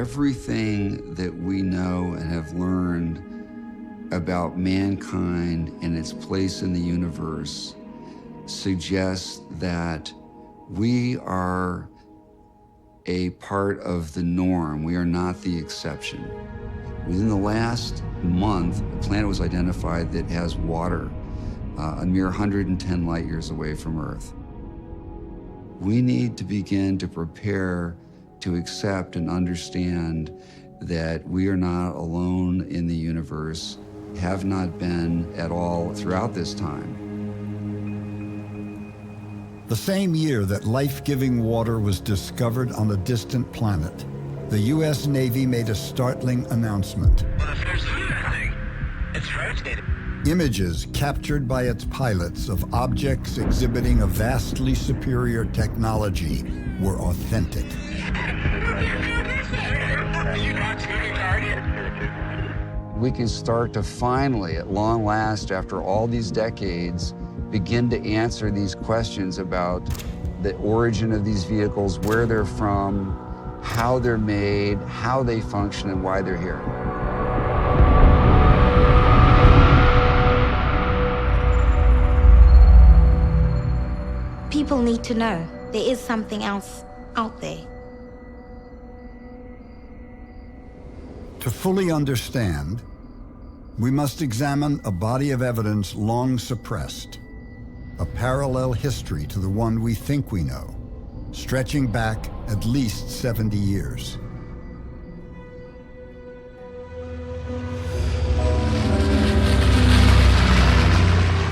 Everything that we know and have learned about mankind and its place in the universe suggests that we are a part of the norm. We are not the exception. Within the last month, a planet was identified that has water, a mere 110 light years away from Earth. We need to begin to prepare to accept and understand that we are not alone in the universe, have not been at all throughout this time. The same year that life-giving water was discovered on a distant planet, the U.S. Navy made a startling announcement. Well, if there's anything, it's rotated. Images captured by its pilots of objects exhibiting a vastly superior technology were authentic. We can start to finally, at long last, after all these decades, begin to answer these questions about the origin of these vehicles, where they're from, how they're made, how they function, and why they're here. People need to know there is something else out there. To fully understand, we must examine a body of evidence long suppressed, a parallel history to the one we think we know, stretching back at least 70 years.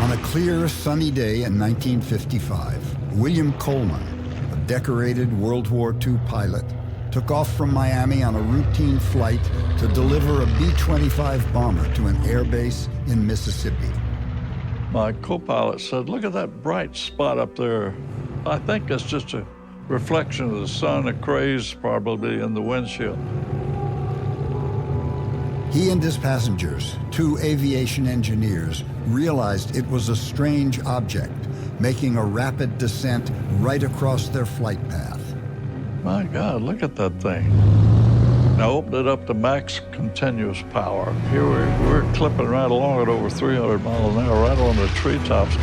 On a clear, sunny day in 1955, William Coleman, a decorated World War II pilot, took off from Miami on a routine flight to deliver a B-25 bomber to an airbase in Mississippi. My co-pilot said, "Look at that bright spot up there. I think it's just a reflection of the sun, a craze probably in the windshield." He and his passengers, two aviation engineers, realized it was a strange object, making a rapid descent right across their flight path. My God, look at that thing. I opened it up to max continuous power. Here we're clipping right along at over 300 miles an hour, right on the treetops.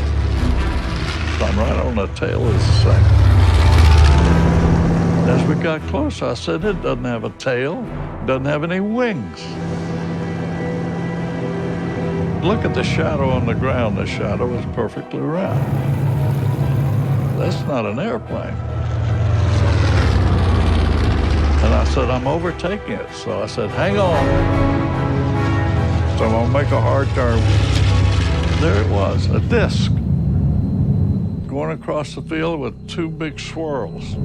I'm right on the tail of this thing. As we got closer, I said, it doesn't have a tail, doesn't have any wings. Look at the shadow on the ground. The shadow is perfectly round. That's not an airplane. And I said, I'm overtaking it. So I said, hang on. So I'm gonna make a hard turn. There it was, a disc going across the field with two big swirls.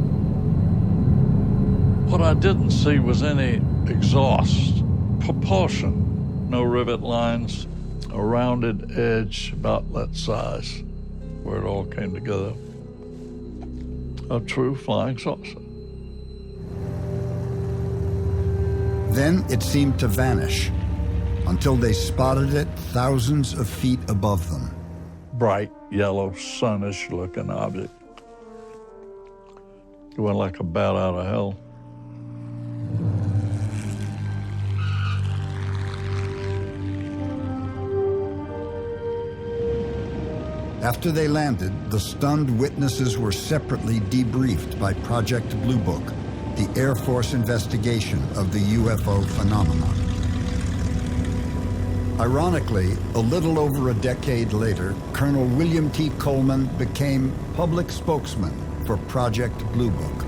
What I didn't see was any exhaust, propulsion, no rivet lines, a rounded edge about that size, where it all came together. A true flying saucer. Then it seemed to vanish until they spotted it thousands of feet above them. Bright, yellow, sunnish looking object. It went like a bat out of hell. After they landed, the stunned witnesses were separately debriefed by Project Blue Book, the Air Force investigation of the UFO phenomenon. Ironically, a little over a decade later, Colonel William T. Coleman became public spokesman for Project Blue Book.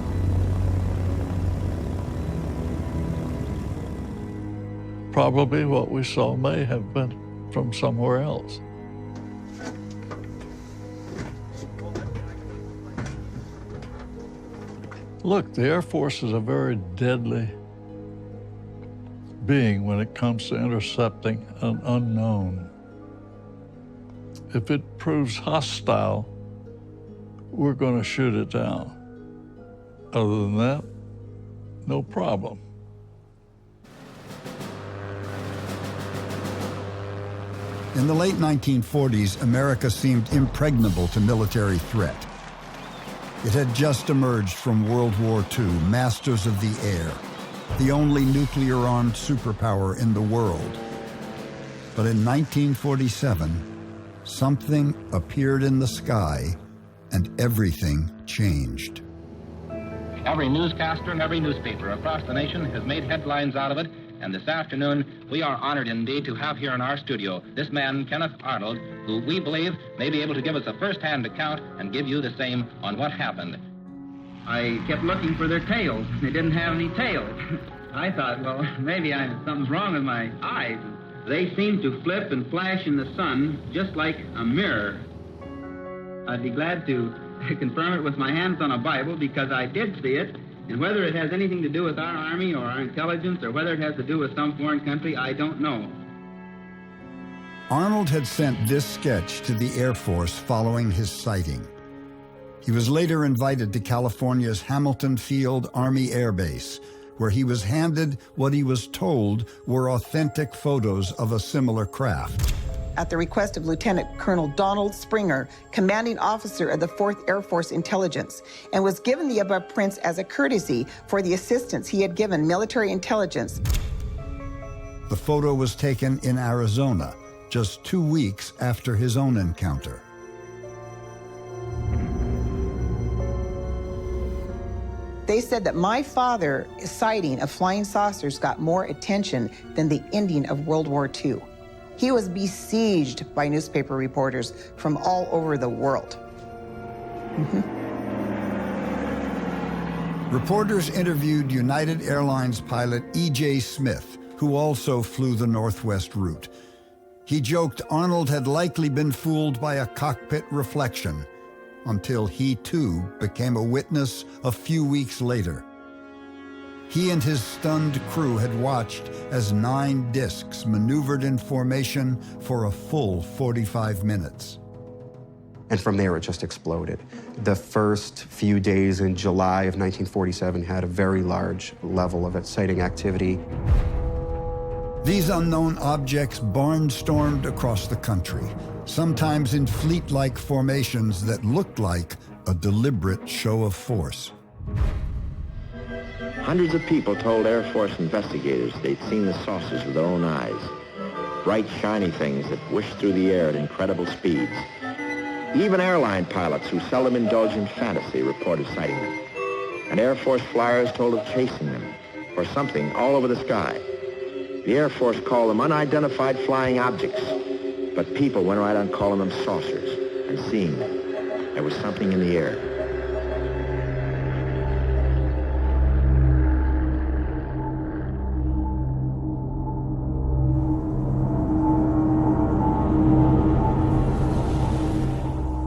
Probably what we saw may have been from somewhere else. Look, the Air Force is a very deadly being when it comes to intercepting an unknown. If it proves hostile, we're going to shoot it down. Other than that, no problem. In the late 1940s, America seemed impregnable to military threat. It had just emerged from World War II, masters of the air, the only nuclear-armed superpower in the world. But in 1947, something appeared in the sky and everything changed. Every newscaster and every newspaper across the nation has made headlines out of it, and this afternoon we are honored indeed to have here in our studio this man, Kenneth Arnold, who we believe may be able to give us a first-hand account and give you the same on what happened. I kept looking for their tails. They didn't have any tails. I thought, well, maybe something's wrong with my eyes. They seemed to flip and flash in the sun just like a mirror. I'd be glad to confirm it with my hands on a Bible because I did see it, and whether it has anything to do with our Army or our intelligence or whether it has to do with some foreign country, I don't know. Arnold had sent this sketch to the Air Force following his sighting. He was later invited to California's Hamilton Field Army Air Base, where he was handed what he was told were authentic photos of a similar craft. At the request of Lieutenant Colonel Donald Springer, commanding officer of the 4th Air Force Intelligence, and was given the above prints as a courtesy for the assistance he had given military intelligence. The photo was taken in Arizona, just 2 weeks after his own encounter. They said that my father's sighting of flying saucers got more attention than the ending of World War II. He was besieged by newspaper reporters from all over the world. Reporters interviewed United Airlines pilot E.J. Smith, who also flew the Northwest route. He joked Arnold had likely been fooled by a cockpit reflection, until he too became a witness a few weeks later. He and his stunned crew had watched as 9 discs maneuvered in formation for a full 45 minutes. And from there, it just exploded. The first few days in July of 1947 had a very large level of sighting activity. These unknown objects barnstormed across the country, sometimes in fleet-like formations that looked like a deliberate show of force. Hundreds of people told Air Force investigators they'd seen the saucers with their own eyes. Bright, shiny things that whished through the air at incredible speeds. Even airline pilots who seldom indulge in fantasy reported sighting them. And Air Force flyers told of chasing them, or something, all over the sky. The Air Force called them unidentified flying objects, but people went right on calling them saucers and seeing them. There was something in the air.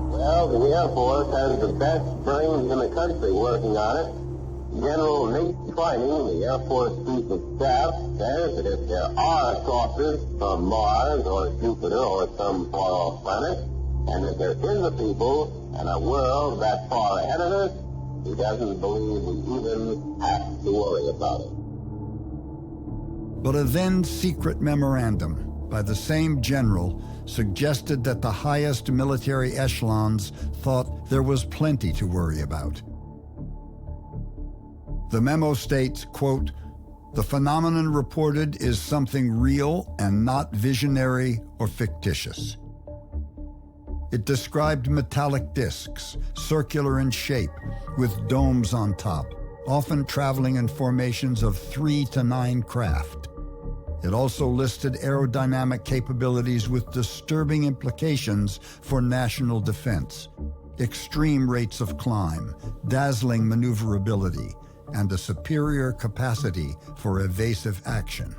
Well, the Air Force has the best brains in the country working on it. General Nate Twining, the Air Force Chief of Staff, says that if there are saucers from Mars or Jupiter or some far-off planet, and that there is a people and a world that far ahead of us, he doesn't believe we even have to worry about it. But a then-secret memorandum by the same general suggested that the highest military echelons thought there was plenty to worry about. The memo states, quote, "The phenomenon reported is something real and not visionary or fictitious." It described metallic discs, circular in shape, with domes on top, often traveling in formations of 3 to 9 craft. It also listed aerodynamic capabilities with disturbing implications for national defense, extreme rates of climb, dazzling maneuverability, and a superior capacity for evasive action.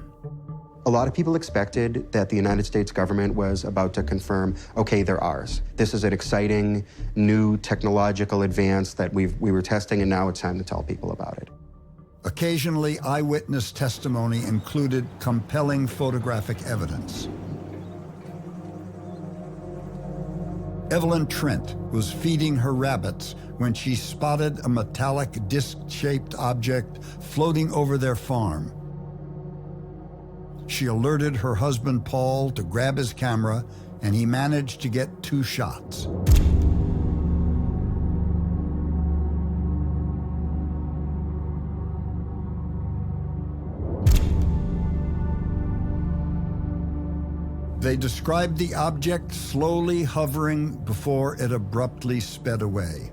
A lot of people expected that the United States government was about to confirm, okay, they're ours. This is an exciting new technological advance that we were testing, and now it's time to tell people about it. Occasionally, eyewitness testimony included compelling photographic evidence. Evelyn Trent was feeding her rabbits when she spotted a metallic disc-shaped object floating over their farm. She alerted her husband Paul to grab his camera, and he managed to get 2 shots. They described the object slowly hovering before it abruptly sped away.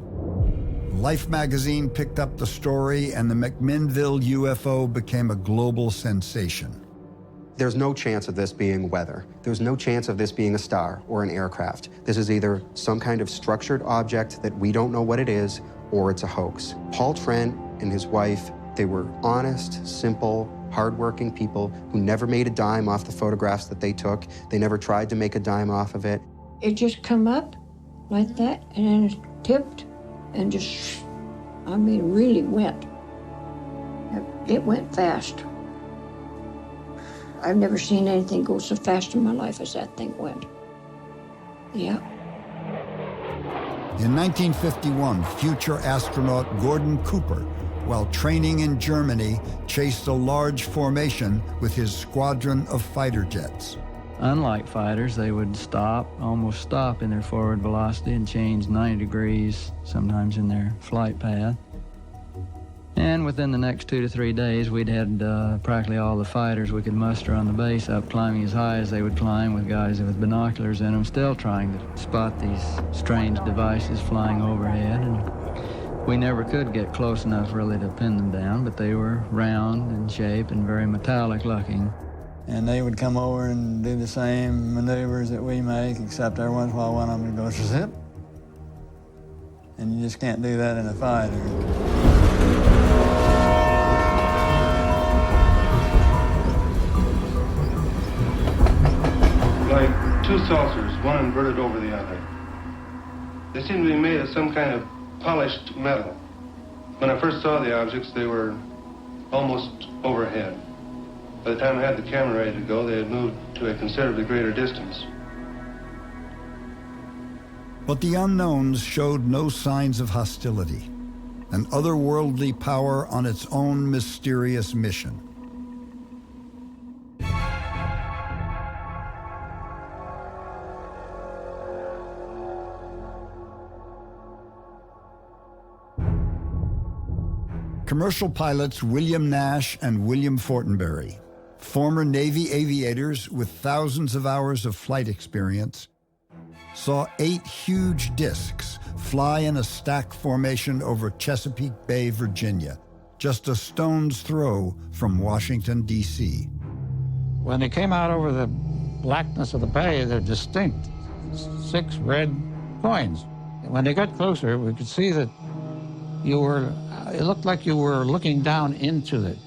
Life magazine picked up the story, and the McMinnville UFO became a global sensation. There's no chance of this being weather. There's no chance of this being a star or an aircraft. This is either some kind of structured object that we don't know what it is, or it's a hoax. Paul Trent and his wife, they were honest, simple, hardworking people who never made a dime off the photographs that they took. They never tried to make a dime off of it. It just come up like that, and then it tipped, and just, I mean, really went. It went fast. I've never seen anything go so fast in my life as that thing went. Yeah. In 1951, future astronaut Gordon Cooper, while training in Germany, chased a large formation with his squadron of fighter jets. Unlike fighters, they would almost stop in their forward velocity and change 90 degrees, sometimes in their flight path. And within the next 2 to 3 days, we'd had practically all the fighters we could muster on the base up climbing as high as they would climb, with guys with binoculars in them, still trying to spot these strange devices flying overhead. And we never could get close enough really to pin them down, but they were round in shape and very metallic looking. And they would come over and do the same maneuvers that we make, except every once in a while one of them would go zip. And you just can't do that in a fighter. Like two saucers, one inverted over the other. They seemed to be made of some kind of polished metal. When I first saw the objects, they were almost overhead. By the time I had the camera ready to go, they had moved to a considerably greater distance. But the unknowns showed no signs of hostility, an otherworldly power on its own mysterious mission. Commercial pilots William Nash and William Fortenberry, former Navy aviators with thousands of hours of flight experience, saw 8 huge discs fly in a stack formation over Chesapeake Bay, Virginia, just a stone's throw from Washington, D.C. When they came out over the blackness of the bay, they're distinct, 6 red coins. When they got closer, we could see that it looked like you were looking down into it,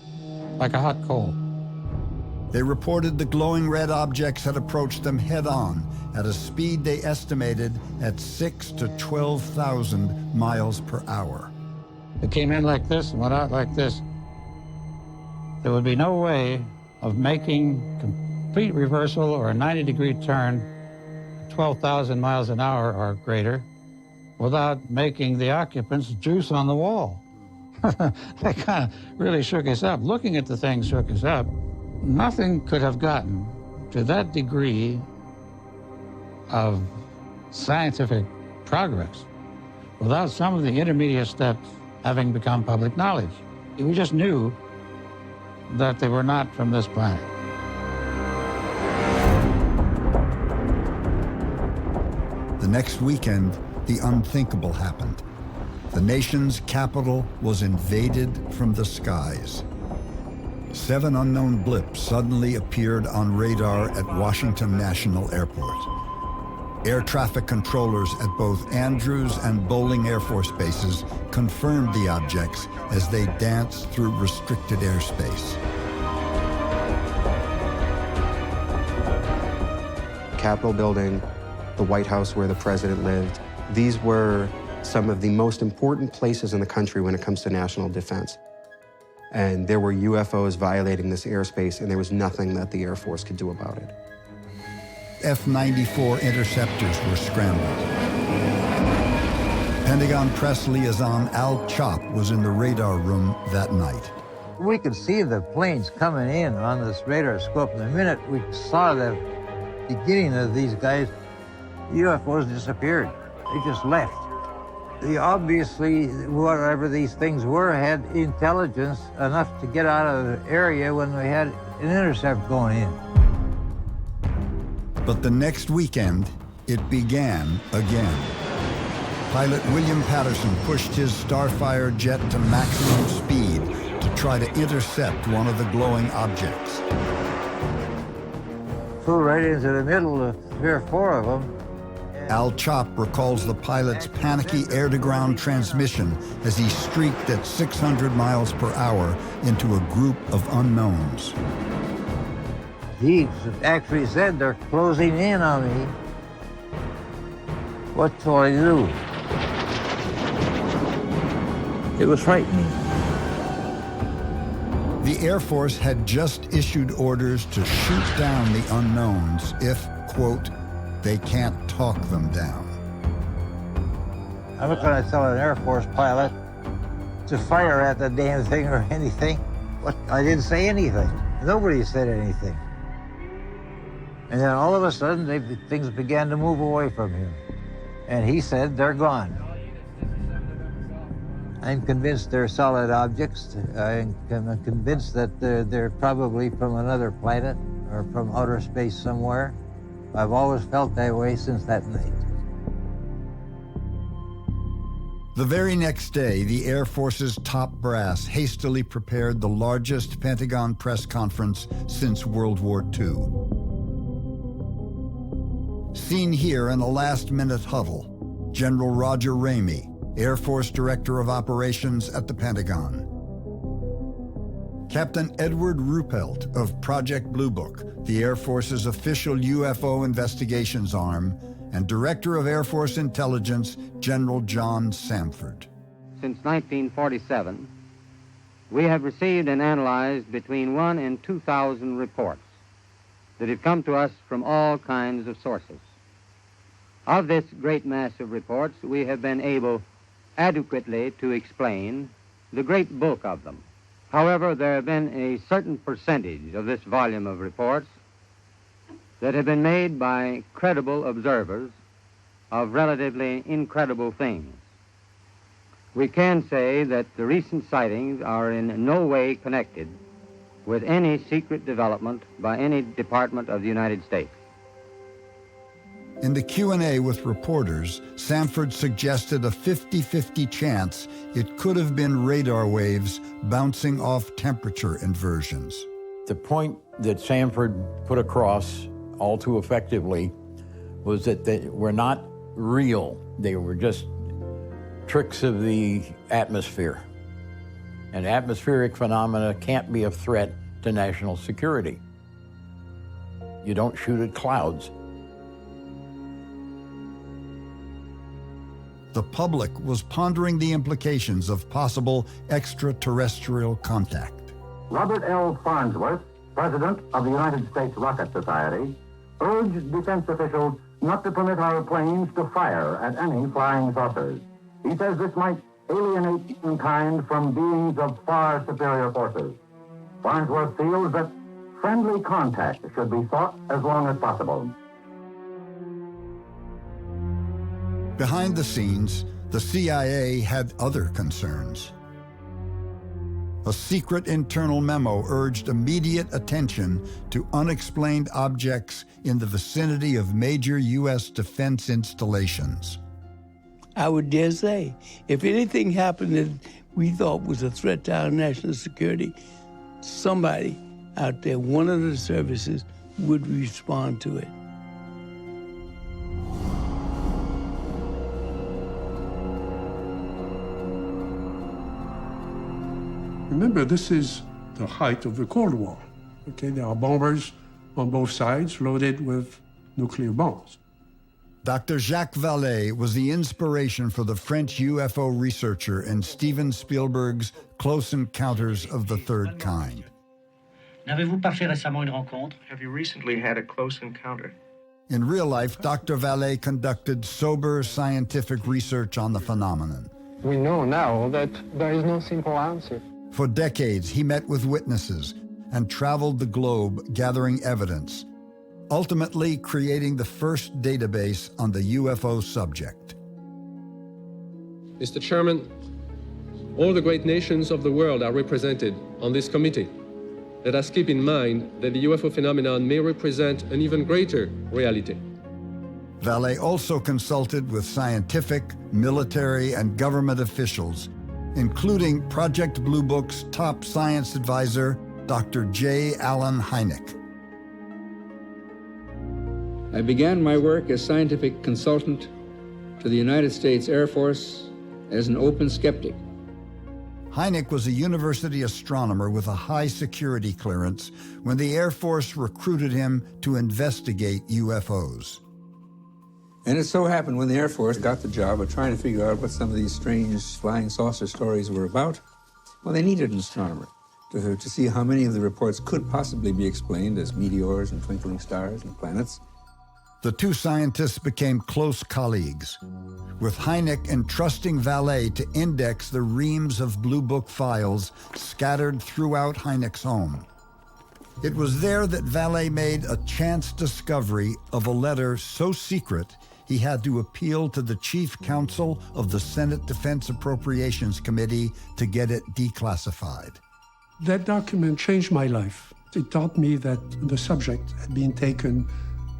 like a hot coal. They reported the glowing red objects had approached them head-on at a speed they estimated at 6,000 to 12,000 miles per hour. It came in like this and went out like this. There would be no way of making complete reversal or a 90-degree turn, 12,000 miles an hour or greater, without making the occupants juice on the wall. That kind of really shook us up. Looking at the thing shook us up. Nothing could have gotten to that degree of scientific progress without some of the intermediate steps having become public knowledge. We just knew that they were not from this planet. The next weekend, the unthinkable happened. The nation's capital was invaded from the skies. 7 unknown blips suddenly appeared on radar at Washington National Airport. Air traffic controllers at both Andrews and Bolling Air Force bases confirmed the objects as they danced through restricted airspace. Capitol building, the White House where the president lived, these were some of the most important places in the country when it comes to national defense. And there were UFOs violating this airspace, and there was nothing that the Air Force could do about it. F-94 interceptors were scrambled. Pentagon press liaison Al Chop was in the radar room that night. We could see the planes coming in on this radar scope. The minute we saw the beginning of these guys, UFOs disappeared. They just left. They obviously, whatever these things were, had intelligence enough to get out of the area when we had an intercept going in. But the next weekend, it began again. Pilot William Patterson pushed his Starfire jet to maximum speed to try to intercept one of the glowing objects. Flew right into the middle of 3 or 4 of them. Al Chop recalls the pilot's panicky air-to-ground transmission as he streaked at 600 miles per hour into a group of unknowns. He actually said, "They're closing in on me. What shall I do?" It was frightening. The Air Force had just issued orders to shoot down the unknowns if, quote, they can't talk them down. I'm not going to tell an Air Force pilot to fire at the damn thing or anything. I didn't say anything. Nobody said anything. And then all of a sudden, things began to move away from him. And he said, "They're gone." I'm convinced they're solid objects. I'm convinced that they're probably from another planet or from outer space somewhere. I've always felt that way since that night. The very next day, the Air Force's top brass hastily prepared the largest Pentagon press conference since World War II. Seen here in a last-minute huddle, General Roger Ramey, Air Force Director of Operations at the Pentagon. Captain Edward Ruppelt of Project Blue Book, the Air Force's official UFO investigations arm, and Director of Air Force Intelligence, General John Samford. Since 1947, we have received and analyzed between 1,000 and 2,000 reports that have come to us from all kinds of sources. Of this great mass of reports, we have been able adequately to explain the great bulk of them. However, there have been a certain percentage of this volume of reports that have been made by credible observers of relatively incredible things. We can say that the recent sightings are in no way connected with any secret development by any department of the United States. In the Q&A with reporters, Samford suggested a 50-50 chance it could have been radar waves bouncing off temperature inversions. The point that Samford put across all too effectively was that they were not real. They were just tricks of the atmosphere. And atmospheric phenomena can't be a threat to national security. You don't shoot at clouds. The public was pondering the implications of possible extraterrestrial contact. Robert L. Farnsworth, president of the United States Rocket Society, urged defense officials not to permit our planes to fire at any flying saucers. He says this might alienate humankind from beings of far superior forces. Farnsworth feels that friendly contact should be sought as long as possible. Behind the scenes, the CIA had other concerns. A secret internal memo urged immediate attention to unexplained objects in the vicinity of major U.S. defense installations. I would dare say, if anything happened that we thought was a threat to our national security, somebody out there, one of the services, would respond to it. Remember, this is the height of the Cold War. Okay, there are bombers on both sides loaded with nuclear bombs. Dr. Jacques Vallée was the inspiration for the French UFO researcher in Steven Spielberg's Close Encounters of the Third Kind. N'avez-vous pas fait récemment une rencontre? Have you recently had a close encounter? In real life, Dr. Vallée conducted sober scientific research on the phenomenon. We know now that there is no simple answer. For decades, he met with witnesses and traveled the globe gathering evidence, ultimately creating the first database on the UFO subject. Mr. Chairman, all the great nations of the world are represented on this committee, let us keep in mind that the UFO phenomenon may represent an even greater reality. Vallée also consulted with scientific, military, and government officials, including Project Blue Book's top science advisor, Dr. J. Allen Hynek. I began my work as scientific consultant to the United States Air Force as an open skeptic. Hynek was a university astronomer with a high security clearance when the Air Force recruited him to investigate UFOs. And it so happened when the Air Force got the job of trying to figure out what some of these strange flying saucer stories were about, well, they needed an astronomer to see how many of the reports could possibly be explained as meteors and twinkling stars and planets. The two scientists became close colleagues, with Hynek entrusting Vallée to index the reams of Blue Book files scattered throughout Hynek's home. It was there that Vallée made a chance discovery of a letter so secret he had to appeal to the chief counsel of the Senate Defense Appropriations Committee to get it declassified. That document changed my life. It taught me that the subject had been taken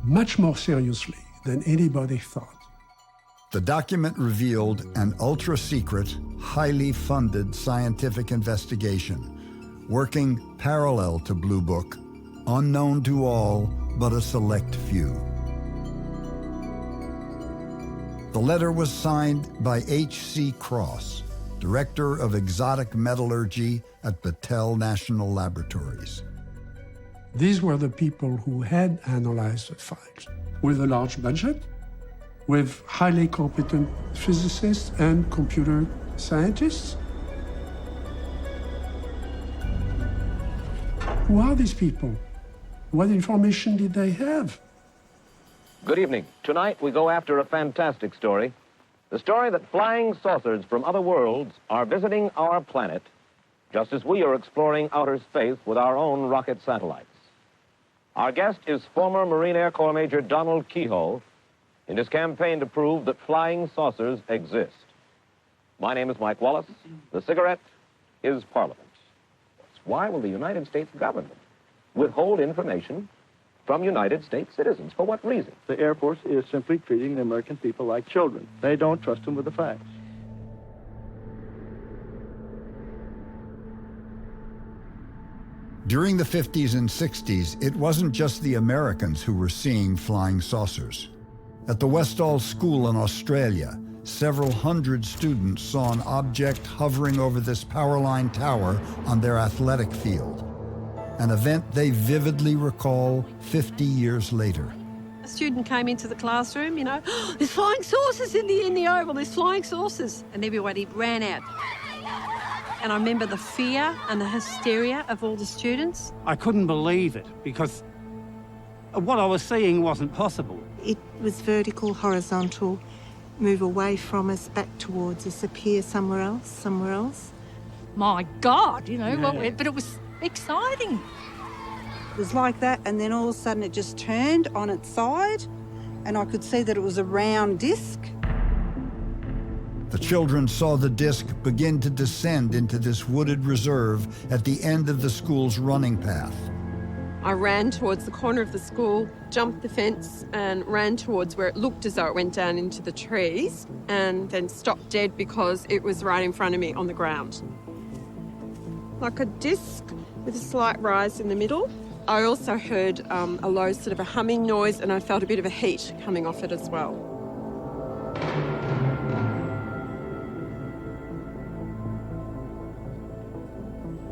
much more seriously than anybody thought. The document revealed an ultra-secret, highly funded scientific investigation, working parallel to Blue Book, unknown to all but a select few. The letter was signed by H.C. Cross, Director of Exotic Metallurgy at Battelle National Laboratories. These were the people who had analyzed the files with a large budget, with highly competent physicists and computer scientists. Who are these people? What information did they have? Good evening. Tonight we go after a fantastic story. The story that flying saucers from other worlds are visiting our planet, just as we are exploring outer space with our own rocket satellites. Our guest is former Marine Air Corps Major Donald Kehoe in his campaign to prove that flying saucers exist. My name is Mike Wallace. The cigarette is Parliament. Why will the United States government withhold information from United States citizens? For what reason? The Air Force is simply treating the American people like children. They don't trust them with the facts. During the 50s and 60s, it wasn't just the Americans who were seeing flying saucers. At the Westall School in Australia, several hundred students saw an object hovering over this Powerline tower on their athletic field, an event they vividly recall 50 years later. A student came into the classroom, there's flying saucers in the oval, there's flying saucers. And everybody ran out. And I remember the fear and the hysteria of all the students. I couldn't believe it because what I was seeing wasn't possible. It was vertical, horizontal, move away from us, back towards us, appear somewhere else. My God, but it was exciting. It was like that, and then all of a sudden it just turned on its side, and I could see that it was a round disc. The children saw the disc begin to descend into this wooded reserve at the end of the school's running path. I ran towards the corner of the school, jumped the fence, and ran towards where it looked as though it went down into the trees, and then stopped dead because it was right in front of me on the ground. Like a disc with a slight rise in the middle. I also heard a low sort of a humming noise, and I felt a bit of a heat coming off it as well.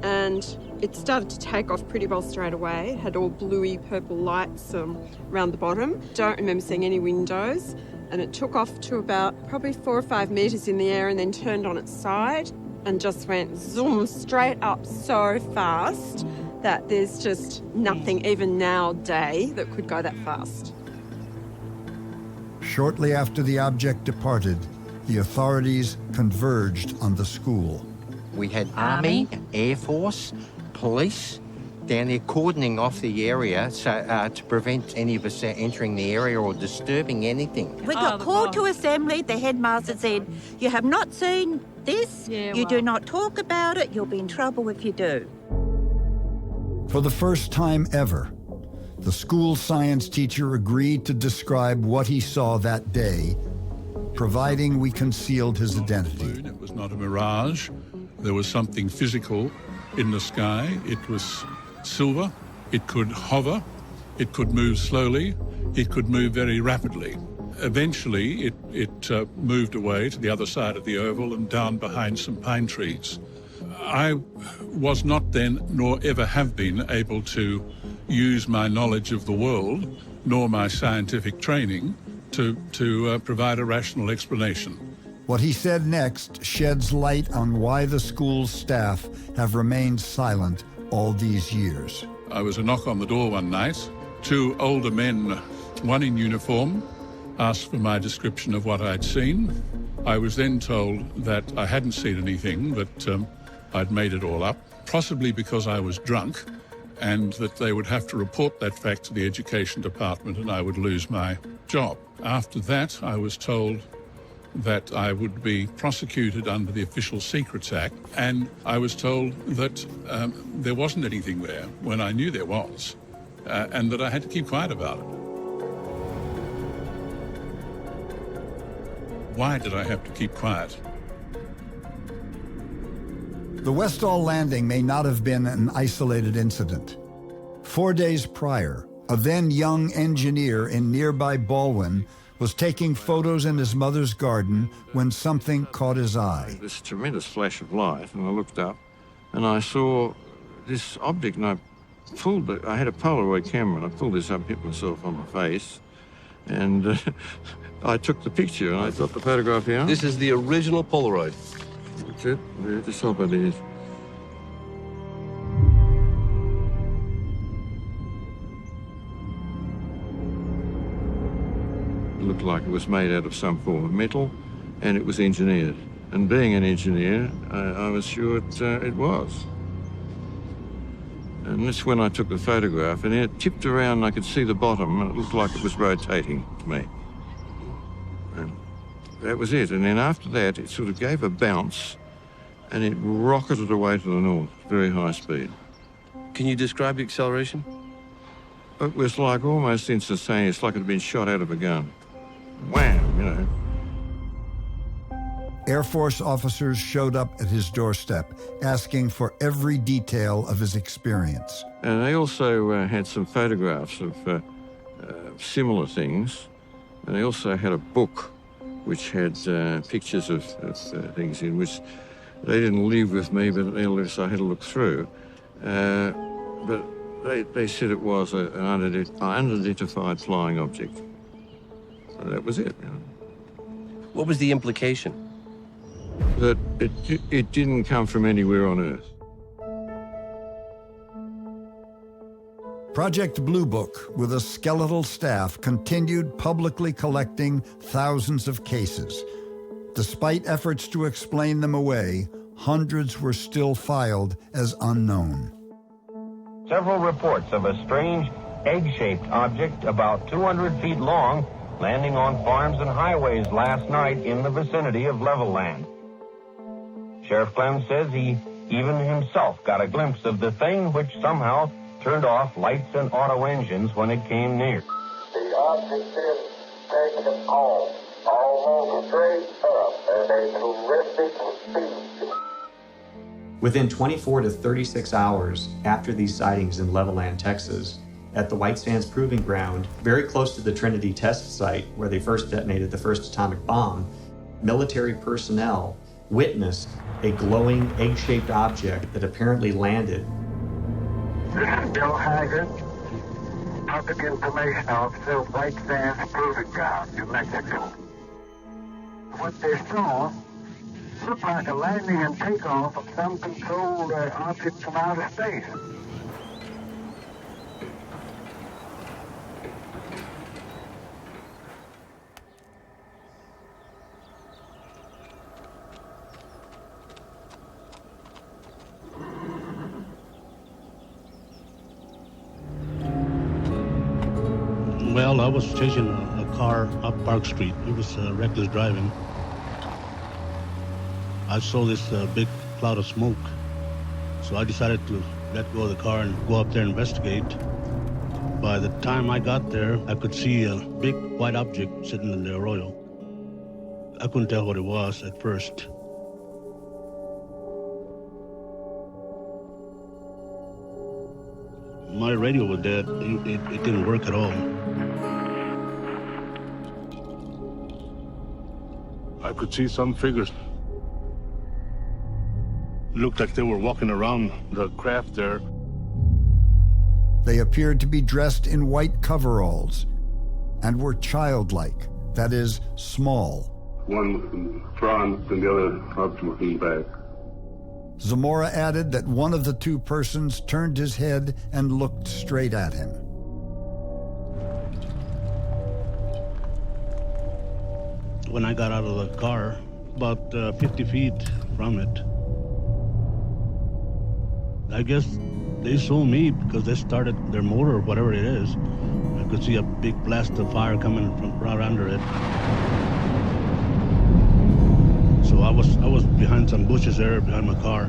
And it started to take off pretty well straight away. It had all bluey purple lights around the bottom. Don't remember seeing any windows. And it took off to about probably 4 or 5 metres in the air and then turned on its side and just went zoom straight up so fast that there's just nothing even nowadays that could go that fast. Shortly after the object departed, the authorities converged on the school. We had Army, Air Force, police down there cordoning off the area to prevent any of us entering the area or disturbing anything. We got called to assembly. The headmaster said, "You have not seen this. You do not talk about it. You'll be in trouble if you do." For the first time ever, the school science teacher agreed to describe what he saw that day, providing we concealed his identity. It was not a mirage. There was something physical in the sky. It was silver. It could hover. It could move slowly. It could move very rapidly. Eventually, it moved away to the other side of the oval and down behind some pine trees. I was not then, nor ever have been, able to use my knowledge of the world, nor my scientific training, to provide a rational explanation. What he said next sheds light on why the school's staff have remained silent all these years. I was a knock on the door one night. Two older men, one in uniform, asked for my description of what I'd seen. I was then told that I hadn't seen anything, that I'd made it all up, possibly because I was drunk, and that they would have to report that fact to the education department and I would lose my job. After that, I was told that I would be prosecuted under the Official Secrets Act, and I was told that there wasn't anything there when I knew there was, and that I had to keep quiet about it. Why did I have to keep quiet? The Westall landing may not have been an isolated incident. 4 days prior, a then young engineer in nearby Baldwin was taking photos in his mother's garden when something caught his eye. This tremendous flash of light, and I looked up and I saw this object, and I had a Polaroid camera and I pulled this up, hit myself on my face, and I took the picture and I got the photograph here. This is the original Polaroid. That's it. There's the top of it. It looked like it was made out of some form of metal, and it was engineered. And being an engineer, I was sure it was. And that's when I took the photograph, and it tipped around and I could see the bottom, and it looked like it was rotating to me. And that was it. And then after that, it sort of gave a bounce, and it rocketed away to the north, very high speed. Can you describe the acceleration? It was like almost instantaneous, like it had been shot out of a gun. Wham, you know. Air Force officers showed up at his doorstep, asking for every detail of his experience. And they also had some photographs of similar things. And they also had a book which had pictures of things in which they didn't leave with me, but nevertheless I had to look through. But they said it was an unidentified flying object. So that was it. You know. What was the implication? That it didn't come from anywhere on Earth. Project Blue Book, with a skeletal staff, continued publicly collecting thousands of cases. Despite efforts to explain them away, hundreds were still filed as unknown. Several reports of a strange egg-shaped object about 200 feet long landing on farms and highways last night in the vicinity of level land. Sheriff Clem says he even himself got a glimpse of the thing, which somehow turned off lights and auto engines when it came near. The object is taken off, almost straight up at a terrific speed. Within 24 to 36 hours after these sightings in Levelland, Texas, at the White Sands Proving Ground, very close to the Trinity test site where they first detonated the first atomic bomb, military personnel witnessed a glowing egg-shaped object that apparently landed. This is Bill Haggard, Public Information Officer, White Sands Proving Ground, New Mexico. What they saw looked like a landing and takeoff of some controlled object from outer space. Well, I was chasing a car up Park Street. It was reckless driving. I saw this big cloud of smoke, so I decided to let go of the car and go up there and investigate. By the time I got there, I could see a big white object sitting in the arroyo. I couldn't tell what it was at first. My radio was dead. It didn't work at all. I could see some figures. It looked like they were walking around the craft there. They appeared to be dressed in white coveralls and were childlike, that is, small. One was in front and the other option was in the back. Zamora added that one of the two persons turned his head and looked straight at him. When I got out of the car, about 50 feet from it, I guess they saw me because they started their motor or whatever it is. I could see a big blast of fire coming from right under it. So I was behind some bushes there, behind my car.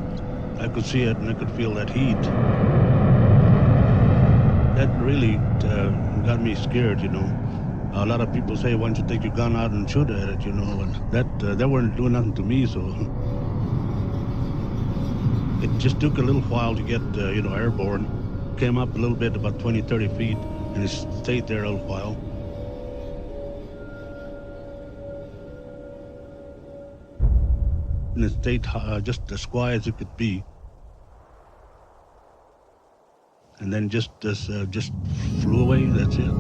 I could see it and I could feel that heat. That really got me scared, you know. A lot of people say, why don't you take your gun out and shoot at it, you know, and that weren't doing nothing to me, so. It just took a little while to get, airborne. Came up a little bit, about 20, 30 feet, and it stayed there a little while. And it stayed just as quiet as it could be. And then just flew away, that's it.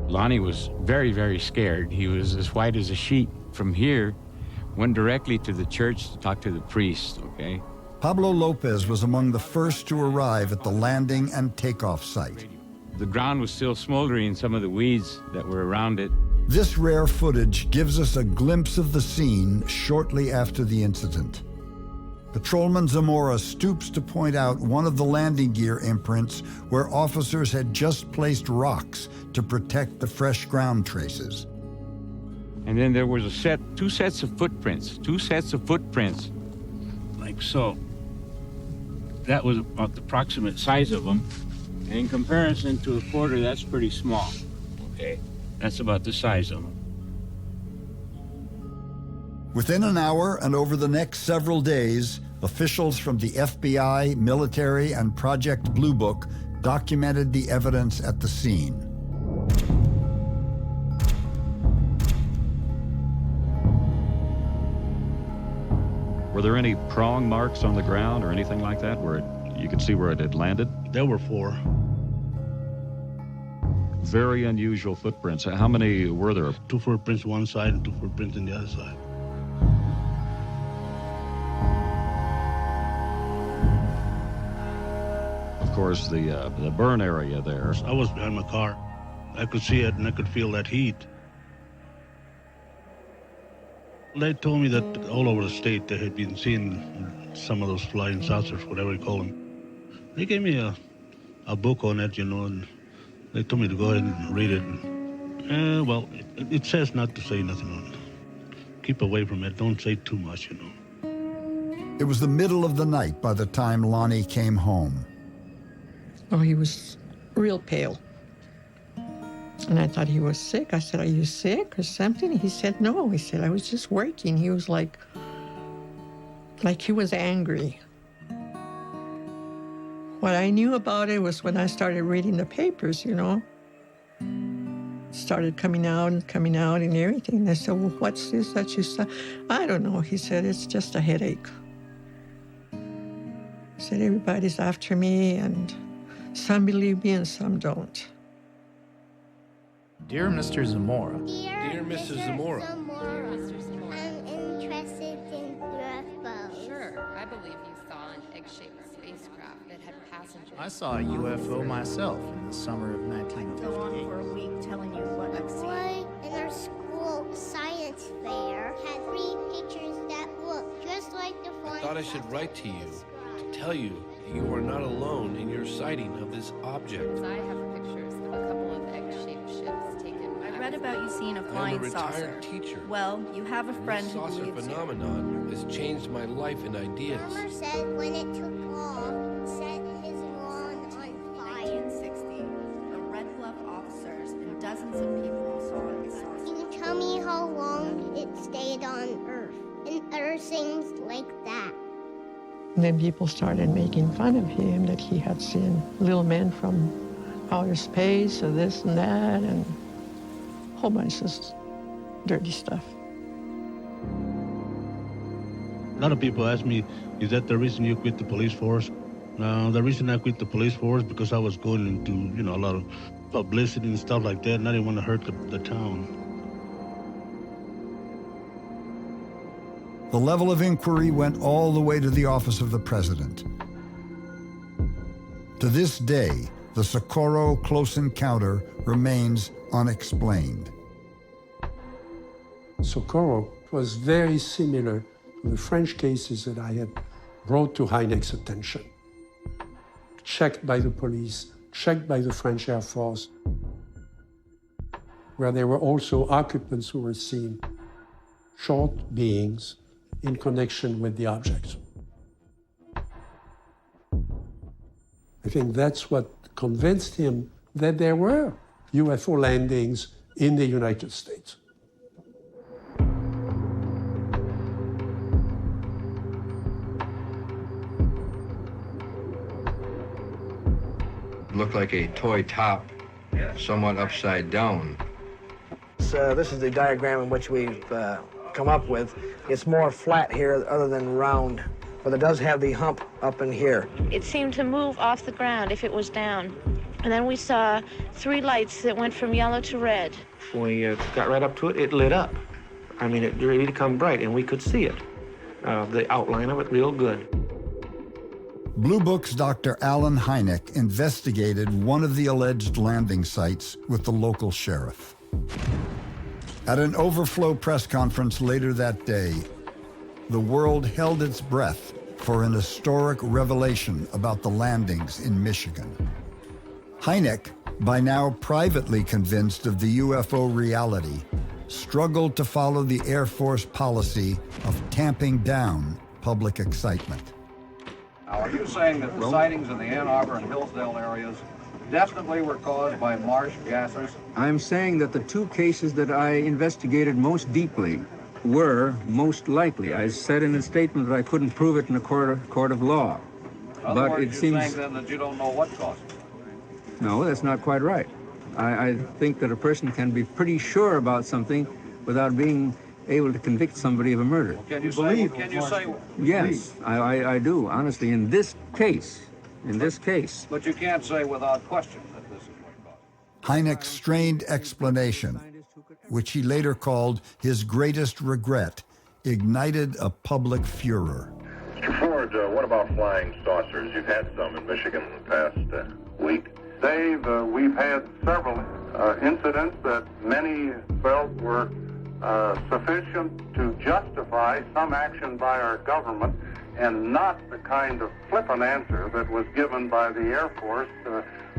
Lonnie was very, very scared. He was as white as a sheet. From here, went directly to the church to talk to the priest, okay? Pablo Lopez was among the first to arrive at the landing and takeoff site. The ground was still smoldering, some of the weeds that were around it. This rare footage gives us a glimpse of the scene shortly after the incident. Patrolman Zamora stoops to point out one of the landing gear imprints where officers had just placed rocks to protect the fresh ground traces. And then there was two sets of footprints, like so. That was about the approximate size of them. And in comparison to a quarter, that's pretty small, okay? That's about the size of them. Within an hour and over the next several days, officials from the FBI, military, and Project Blue Book documented the evidence at the scene. Were there any prong marks on the ground or anything like that where you could see where it had landed? There were 4. Very unusual footprints. How many were there? 2 footprints one side and 2 footprints on the other side. Of course, the burn area there. I was behind my car. I could see it and I could feel that heat. They told me that all over the state they had been seeing some of those flying saucers, whatever you call them. They gave me a book on it, you know, and they told me to go ahead and read it. Well, it says not to say nothing on it. Keep away from it. Don't say too much, you know. It was the middle of the night by the time Lonnie came home. Oh, he was real pale. And I thought he was sick. I said, are you sick or something? He said, no. He said, I was just working. He was like he was angry. What I knew about it was when I started reading the papers, you know. Started coming out and everything. I said, well, what's this that you saw? I don't know. He said, it's just a headache. He said, everybody's after me, and some believe me and some don't. Dear Mr. Zamora. Dear Mrs. Zamora. I'm interested in UFOs. Sure, I believe you saw an egg-shaped spacecraft that had passengers. I saw a UFO myself in the summer of 1958. Go on for a week telling you what I've seen. In our school science fair had 3 pictures that look just like the I thought I should write to you to tell you that you are not alone in your sighting of this object. I have pictures of a couple of egg-shaped ships taken. I read about you seen a I'm a flying retired saucer. teacher. Well, you have a friend This who saucer believes you. phenomenon has changed my life and ideas. Farmer said when it took off, it set his lawn on fire. 1960, a Red Bluff officers and dozens of people saw a saucer. Can you tell me how long it stayed on Earth? And other things like that. And then people started making fun of him that he had seen little men from outer space or this and that, and a whole bunch of dirty stuff. A lot of people ask me, is that the reason you quit the police force? No, the reason I quit the police force because I was going into, a lot of publicity and stuff like that, and I didn't want to hurt the town. The level of inquiry went all the way to the office of the president. To this day, the Socorro close encounter remains unexplained. Socorro was very similar to the French cases that I had brought to Hynek's attention. Checked by the police, checked by the French Air Force, where there were also occupants who were seen, short beings in connection with the objects. I think that's what convinced him that there were UFO landings in the United States. It looked like a toy top, somewhat upside down. This is the diagram in which we've come up with. It's more flat here other than round, but it does have the hump up in here. It seemed to move off the ground if it was down. And then we saw 3 lights that went from yellow to red. When we got right up to it, it lit up. I mean, it really became bright, and we could see it, the outline of it real good. Blue Book's Dr. Alan Hynek investigated one of the alleged landing sites with the local sheriff. At an overflow press conference later that day, the world held its breath for an historic revelation about the landings in Michigan. Hynek, by now privately convinced of the UFO reality, struggled to follow the Air Force policy of tamping down public excitement. Now, are you saying that the sightings in the Ann Arbor and Hillsdale areas definitely were caused by marsh gases? I'm saying that the 2 cases that I investigated most deeply were most likely. I said in a statement that I couldn't prove it in a court of law. In other but words, it you're seems saying then that you don't know what caused it? No, that's not quite right. I think that a person can be pretty sure about something without being able to convict somebody of a murder. Well, can you say? Yes, I do, honestly, in this case. But you can't say without question that this is what caused it. Hynek's strained explanation, which he later called his greatest regret, ignited a public furor. Mr. Ford, what about flying saucers? You've had some in Michigan in the past week. Dave, we've had several incidents that many felt were sufficient to justify some action by our government, and not the kind of flippant answer that was given by the Air Force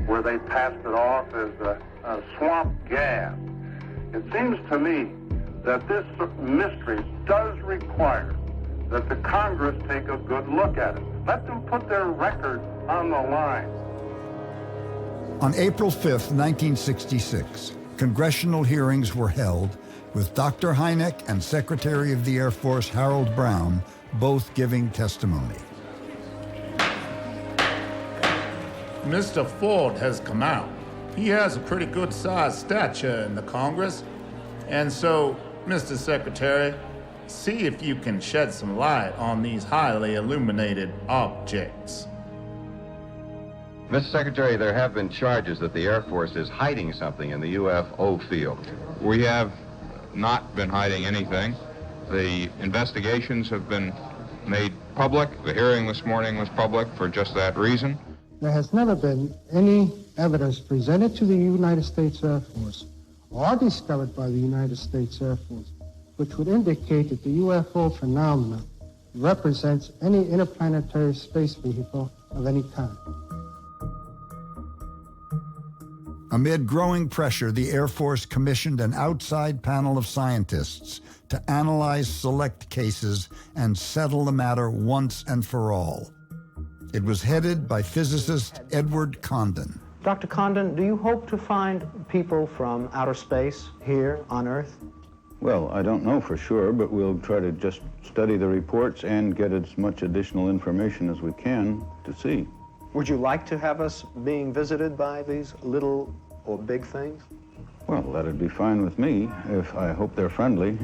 where they passed it off as a swamp gas. It seems to me that this mystery does require that the Congress take a good look at it. Let them put their record on the line. On April 5th, 1966, congressional hearings were held with Dr. Hynek and Secretary of the Air Force Harold Brown both giving testimony. Mr. Ford has come out. He has a pretty good-sized stature in the Congress. And so, Mr. Secretary, see if you can shed some light on these highly illuminated objects. Mr. Secretary, there have been charges that the Air Force is hiding something in the UFO field. We have not been hiding anything. The investigations have been made public. The hearing this morning was public for just that reason. There has never been any evidence presented to the United States Air Force or discovered by the United States Air Force which would indicate that the UFO phenomenon represents any interplanetary space vehicle of any kind. Amid growing pressure, the Air Force commissioned an outside panel of scientists to analyze select cases and settle the matter once and for all. It was headed by physicist Edward Condon. Dr. Condon, do you hope to find people from outer space here on Earth? Well, I don't know for sure, but we'll try to just study the reports and get as much additional information as we can to see. Would you like to have us being visited by these little or big things? Well, that'd be fine with me, if I hope they're friendly.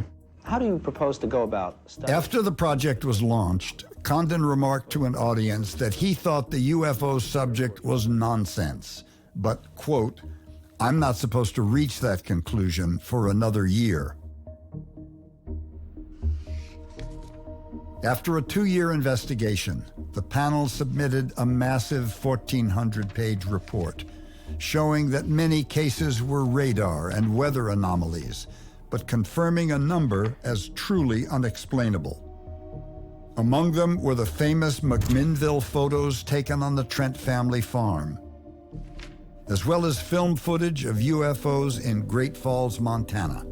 How do you propose to go about studying? After the project was launched, Condon remarked to an audience that he thought the UFO subject was nonsense, but, quote, "I'm not supposed to reach that conclusion for another year." After a 2-year investigation, the panel submitted a massive 1,400-page report showing that many cases were radar and weather anomalies, but confirming a number as truly unexplainable. Among them were the famous McMinnville photos taken on the Trent family farm, as well as film footage of UFOs in Great Falls, Montana.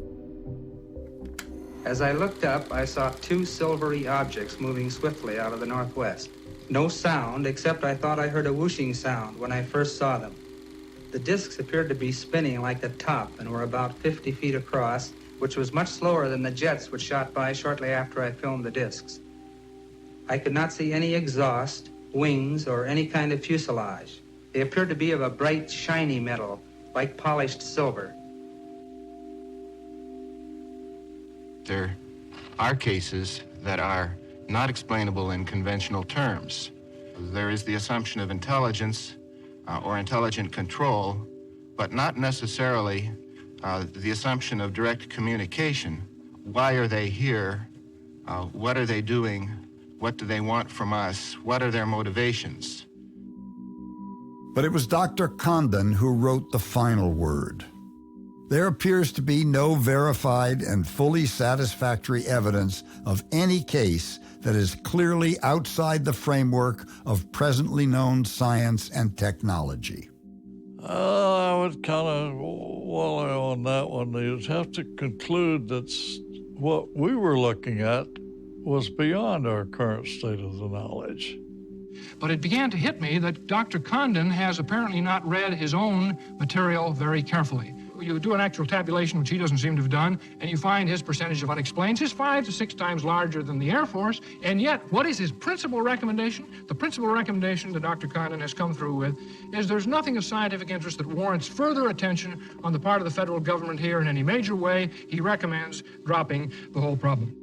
As I looked up, I saw 2 silvery objects moving swiftly out of the northwest. No sound, except I thought I heard a whooshing sound when I first saw them. The discs appeared to be spinning like the top and were about 50 feet across, which was much slower than the jets which shot by shortly after I filmed the discs. I could not see any exhaust, wings, or any kind of fuselage. They appeared to be of a bright, shiny metal, like polished silver. There are cases that are not explainable in conventional terms. There is the assumption of intelligence or intelligent control, but not necessarily the assumption of direct communication. Why are they here? What are they doing? What do they want from us? What are their motivations? But it was Dr. Condon who wrote the final word. There appears to be no verified and fully satisfactory evidence of any case that is clearly outside the framework of presently known science and technology. I would kind of wallow on that one. You'd have to conclude that what we were looking at was beyond our current state of the knowledge. But it began to hit me that Dr. Condon has apparently not read his own material very carefully. You do an actual tabulation, which he doesn't seem to have done, and you find his percentage of unexplained is 5 to 6 times larger than the Air Force. And yet, what is his principal recommendation? The principal recommendation that Dr. Condon has come through with is there's nothing of scientific interest that warrants further attention on the part of the federal government here in any major way. He recommends dropping the whole problem.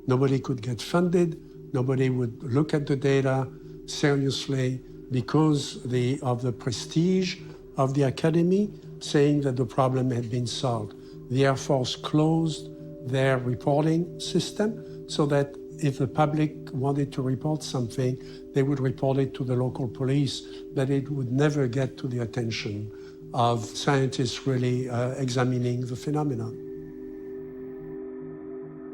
Nobody could get funded. Nobody would look at the data seriously because of the prestige of the academy, saying that the problem had been solved. The Air Force closed their reporting system so that if the public wanted to report something, they would report it to the local police, but it would never get to the attention of scientists really examining the phenomenon.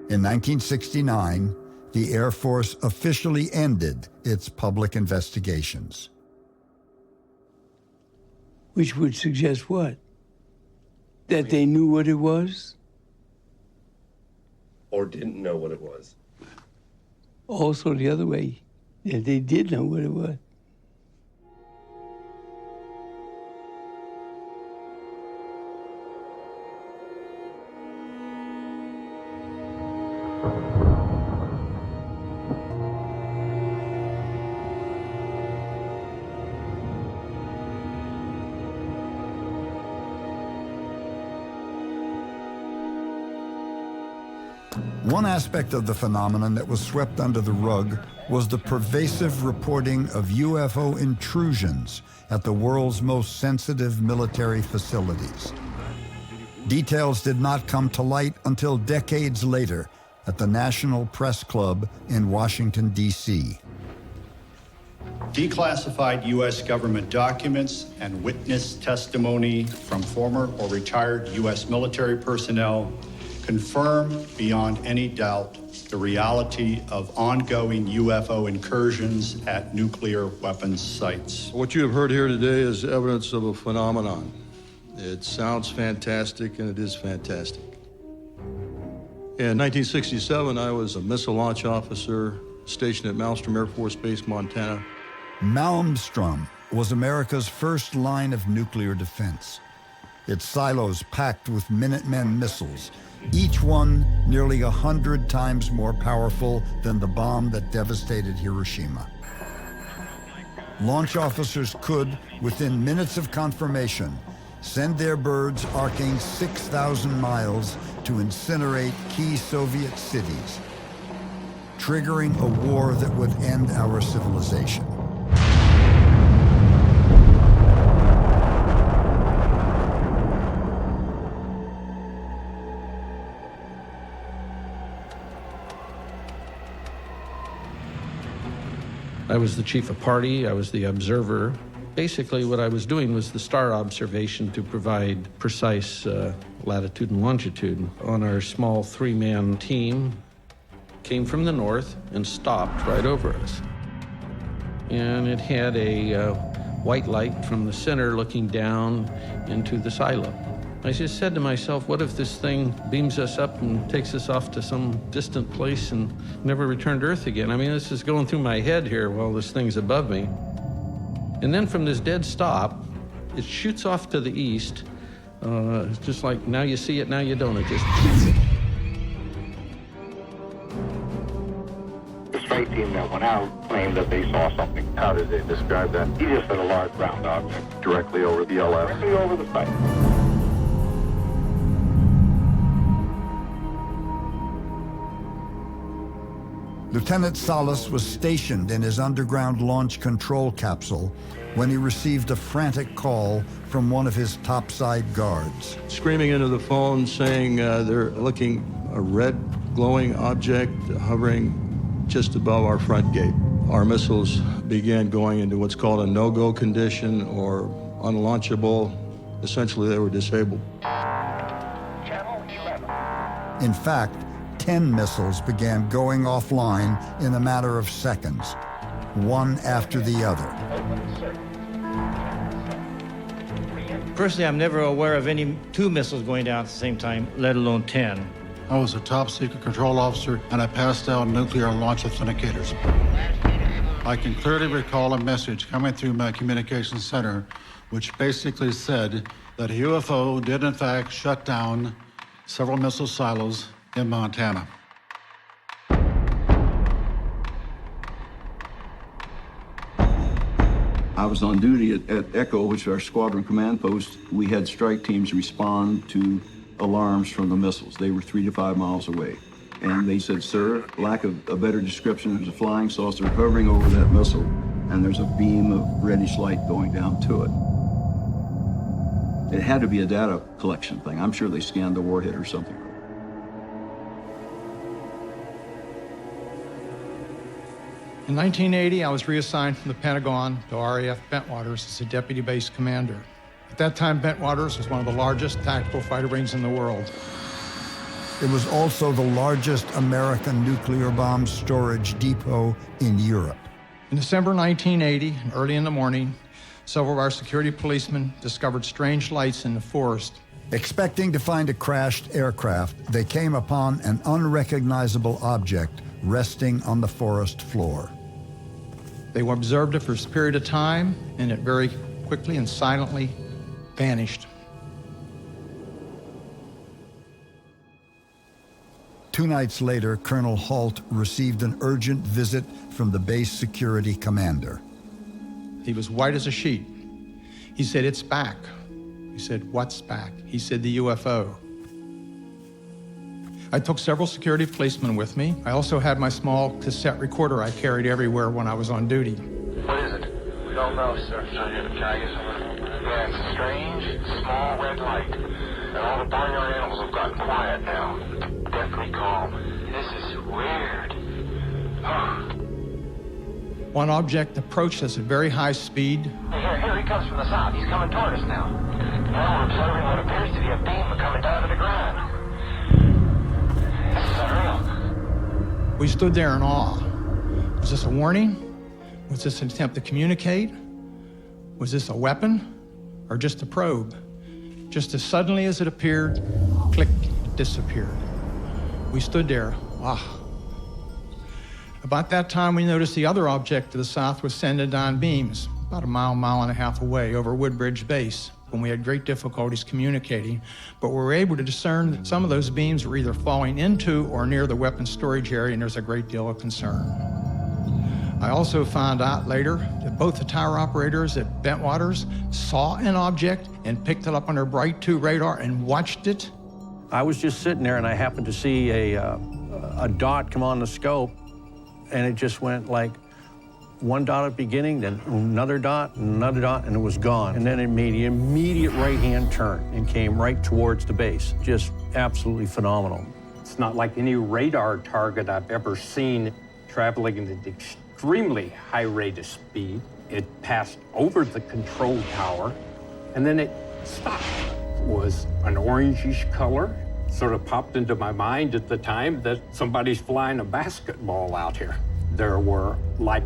In 1969, the Air Force officially ended its public investigations. Which would suggest what? That they knew what it was? Or didn't know what it was. Also the other way, that they did know what it was. One aspect of the phenomenon that was swept under the rug was the pervasive reporting of UFO intrusions at the world's most sensitive military facilities. Details did not come to light until decades later at the National Press Club in Washington, D.C. Declassified U.S. government documents and witness testimony from former or retired U.S. military personnel confirm beyond any doubt the reality of ongoing UFO incursions at nuclear weapons sites. What you have heard here today is evidence of a phenomenon It sounds fantastic, and it is fantastic. In 1967, I was a missile launch officer stationed at Malmstrom Air Force Base, Montana. Malmstrom was America's first line of nuclear defense. Its silos packed with Minutemen missiles, each one nearly 100 times more powerful than the bomb that devastated Hiroshima. Launch officers could, within minutes of confirmation, send their birds arcing 6,000 miles to incinerate key Soviet cities, triggering a war that would end our civilization. I was the chief of party, I was the observer. Basically what I was doing was the star observation to provide precise latitude and longitude. On our small three-man team, came from the north and stopped right over us. And it had a white light from the center looking down into the silo. I just said to myself, what if this thing beams us up and takes us off to some distant place and never return to Earth again? I mean, this is going through my head here while this thing's above me. And then from this dead stop, it shoots off to the east. It's just like, now you see it, now you don't. It just... The strike team that went out claimed that they saw something. How did they describe that? He just said a large round object. Directly over the LS? Directly over the site. Lieutenant Salas was stationed in his underground launch control capsule when he received a frantic call from one of his topside guards. Screaming into the phone saying they're looking a red glowing object hovering just above our front gate. Our missiles began going into what's called a no-go condition or unlaunchable. Essentially, they were disabled. In fact, 10 missiles began going offline in a matter of seconds, one after the other. Personally, I'm never aware of any 2 missiles going down at the same time, let alone 10. I was a top secret control officer, and I passed out nuclear launch authenticators. I can clearly recall a message coming through my communications center, which basically said that a UFO did in fact shut down several missile silos in Montana. I was on duty at Echo, which is our squadron command post. We had strike teams respond to alarms from the missiles. They were 3 to 5 miles away. And they said, sir, lack of a better description, there's a flying saucer hovering over that missile, and there's a beam of reddish light going down to it. It had to be a data collection thing. I'm sure they scanned the warhead or something. In 1980, I was reassigned from the Pentagon to RAF Bentwaters as a deputy base commander. At that time, Bentwaters was one of the largest tactical fighter ranges in the world. It was also the largest American nuclear bomb storage depot in Europe. In December 1980, early in the morning, several of our security policemen discovered strange lights in the forest. Expecting to find a crashed aircraft, they came upon an unrecognizable object resting on the forest floor. They observed it for a period of time, and it very quickly and silently vanished. 2 nights later, Colonel Halt received an urgent visit from the base security commander. He was white as a sheet. He said, "It's back." He said, "What's back?" He said, "The UFO." I took several security policemen with me. I also had my small cassette recorder I carried everywhere when I was on duty. What is it? We don't know, sir. Yeah, it's a strange, small red light. And all the barnyard animals have gotten quiet now. Deathly calm. This is weird. One object approached us at very high speed. Here he comes from the south. He's coming toward us now. Now we're observing what appears to be a beam coming down to the ground. This is unreal. We stood there in awe. Was this a warning? Was this an attempt to communicate? Was this a weapon or just a probe? Just as suddenly as it appeared, click, it disappeared. We stood there, wow. About that time, we noticed the other object to the south was sending down beams, about a mile and a half away over Woodbridge Base, when we had great difficulties communicating, but we were able to discern that some of those beams were either falling into or near the weapons storage area, and there's a great deal of concern. I also found out later that both the tower operators at Bentwaters saw an object and picked it up on their Bright 2 radar and watched it. I was just sitting there and I happened to see a dot come on the scope, and it just went like one dot at the beginning, then another dot, and it was gone. And then it made an immediate right-hand turn and came right towards the base. Just absolutely phenomenal. It's not like any radar target I've ever seen traveling at an extremely high rate of speed. It passed over the control tower, and then it stopped. It was an orangish color. Sort of popped into my mind at the time that somebody's flying a basketball out here. There were like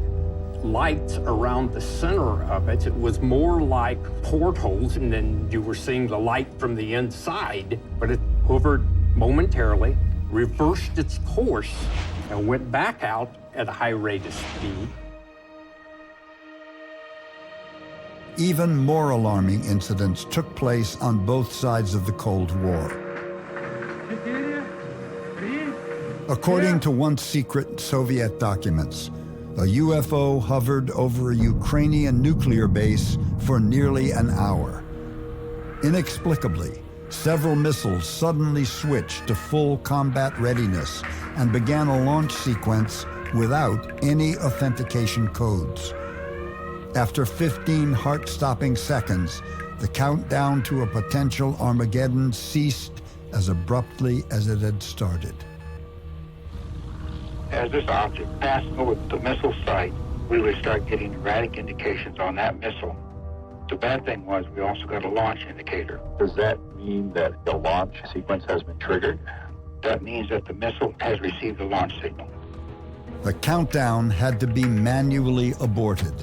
lights around the center of it. It was more like portholes, and then you were seeing the light from the inside, but it hovered momentarily, reversed its course, and went back out at a high rate of speed. Even more alarming incidents took place on both sides of the Cold War. According to once secret Soviet documents, a UFO hovered over a Ukrainian nuclear base for nearly an hour. Inexplicably, several missiles suddenly switched to full combat readiness and began a launch sequence without any authentication codes. After 15 heart-stopping seconds, the countdown to a potential Armageddon ceased as abruptly as it had started. As this object passed over the missile site, we would start getting erratic indications on that missile. The bad thing was we also got a launch indicator. Does that mean that the launch sequence has been triggered? That means that the missile has received the launch signal. The countdown had to be manually aborted.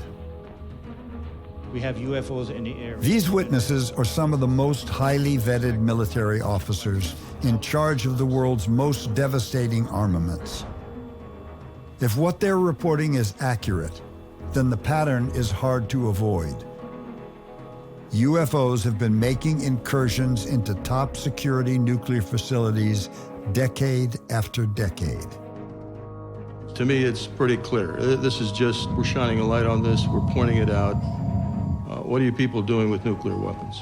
We have UFOs in the air. These witnesses are some of the most highly vetted military officers in charge of the world's most devastating armaments. If what they're reporting is accurate, then the pattern is hard to avoid. UFOs have been making incursions into top security nuclear facilities decade after decade. To me, it's pretty clear. This is just, we're shining a light on this, we're pointing it out. What are you people doing with nuclear weapons?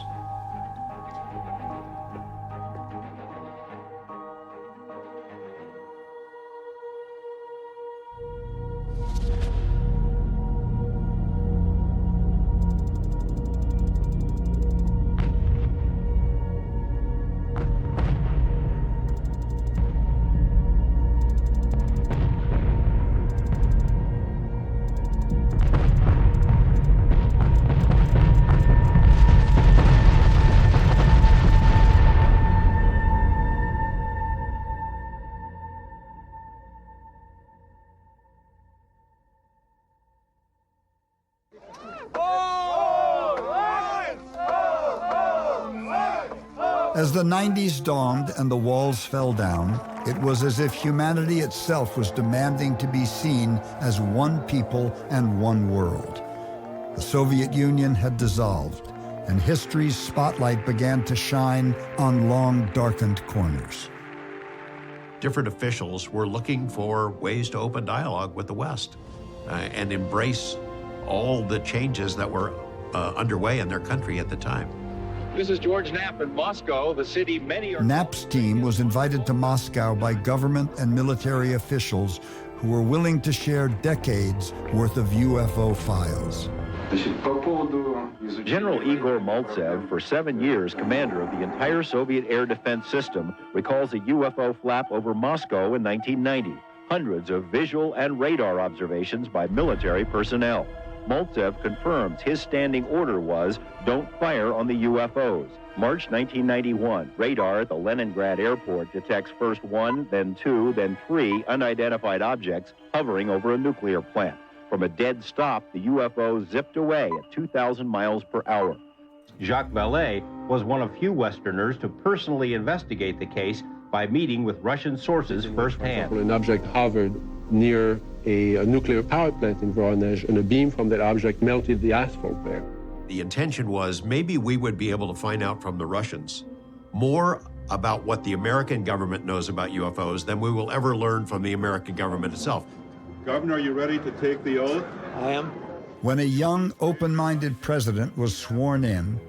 As the 90s dawned and the walls fell down, it was as if humanity itself was demanding to be seen as one people and one world. The Soviet Union had dissolved, and history's spotlight began to shine on long darkened corners. Different officials were looking for ways to open dialogue with the West and embrace all the changes that were underway in their country at the time. This is George Knapp in Moscow, the city many are... Knapp's team was invited to Moscow by government and military officials who were willing to share decades worth of UFO files. General Igor Maltsev, for 7 years commander of the entire Soviet air defense system, recalls a UFO flap over Moscow in 1990. Hundreds of visual and radar observations by military personnel. Maltsev confirms his standing order was, don't fire on the UFOs. March 1991, radar at the Leningrad airport detects first one, then two, then three unidentified objects hovering over a nuclear plant. From a dead stop, the UFO zipped away at 2,000 miles per hour. Jacques Vallée was one of few Westerners to personally investigate the case by meeting with Russian sources firsthand. An object hovered near a nuclear power plant in Voronezh, and a beam from that object melted the asphalt there. The intention was maybe we would be able to find out from the Russians more about what the American government knows about UFOs than we will ever learn from the American government itself. Governor, are you ready to take the oath? I am. When a young, open-minded president was sworn in,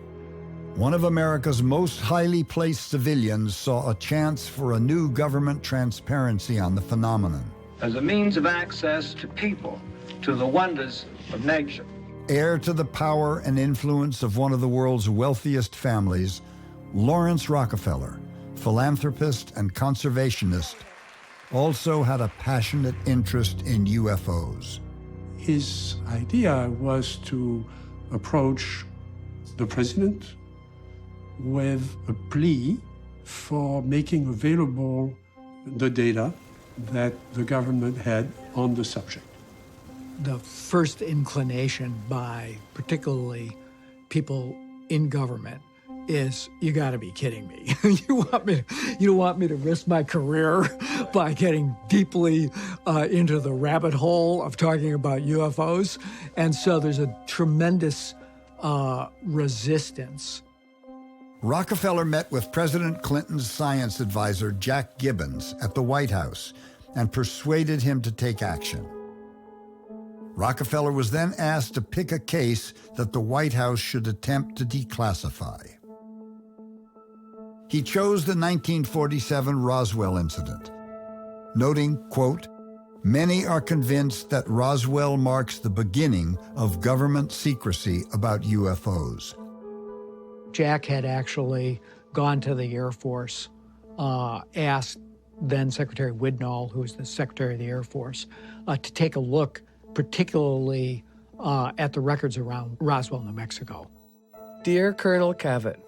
one of America's most highly placed civilians saw a chance for a new government transparency on the phenomenon. As a means of access to people, to the wonders of nature. Heir to the power and influence of one of the world's wealthiest families, Lawrence Rockefeller, philanthropist and conservationist, also had a passionate interest in UFOs. His idea was to approach the president with a plea for making available the data that the government had on the subject. The first inclination by particularly people in government is, you gotta be kidding me. You don't want me to risk my career by getting deeply into the rabbit hole of talking about UFOs? And so there's a tremendous resistance. Rockefeller met with President Clinton's science advisor, Jack Gibbons, at the White House and persuaded him to take action. Rockefeller was then asked to pick a case that the White House should attempt to declassify. He chose the 1947 Roswell incident, noting, quote, "Many are convinced that Roswell marks the beginning of government secrecy about UFOs." Jack had actually gone to the Air Force, asked then Secretary Widnall, who was the Secretary of the Air Force, to take a look particularly at the records around Roswell, New Mexico. Dear Colonel Cavett,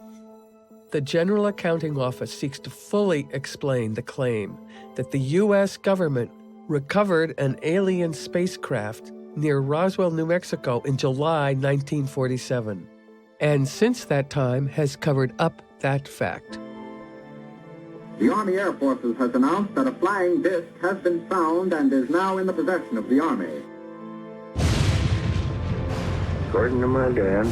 the General Accounting Office seeks to fully explain the claim that the U.S. government recovered an alien spacecraft near Roswell, New Mexico in July 1947, and since that time has covered up that fact. The Army Air Forces has announced that a flying disc has been found and is now in the possession of the Army. According to my dad,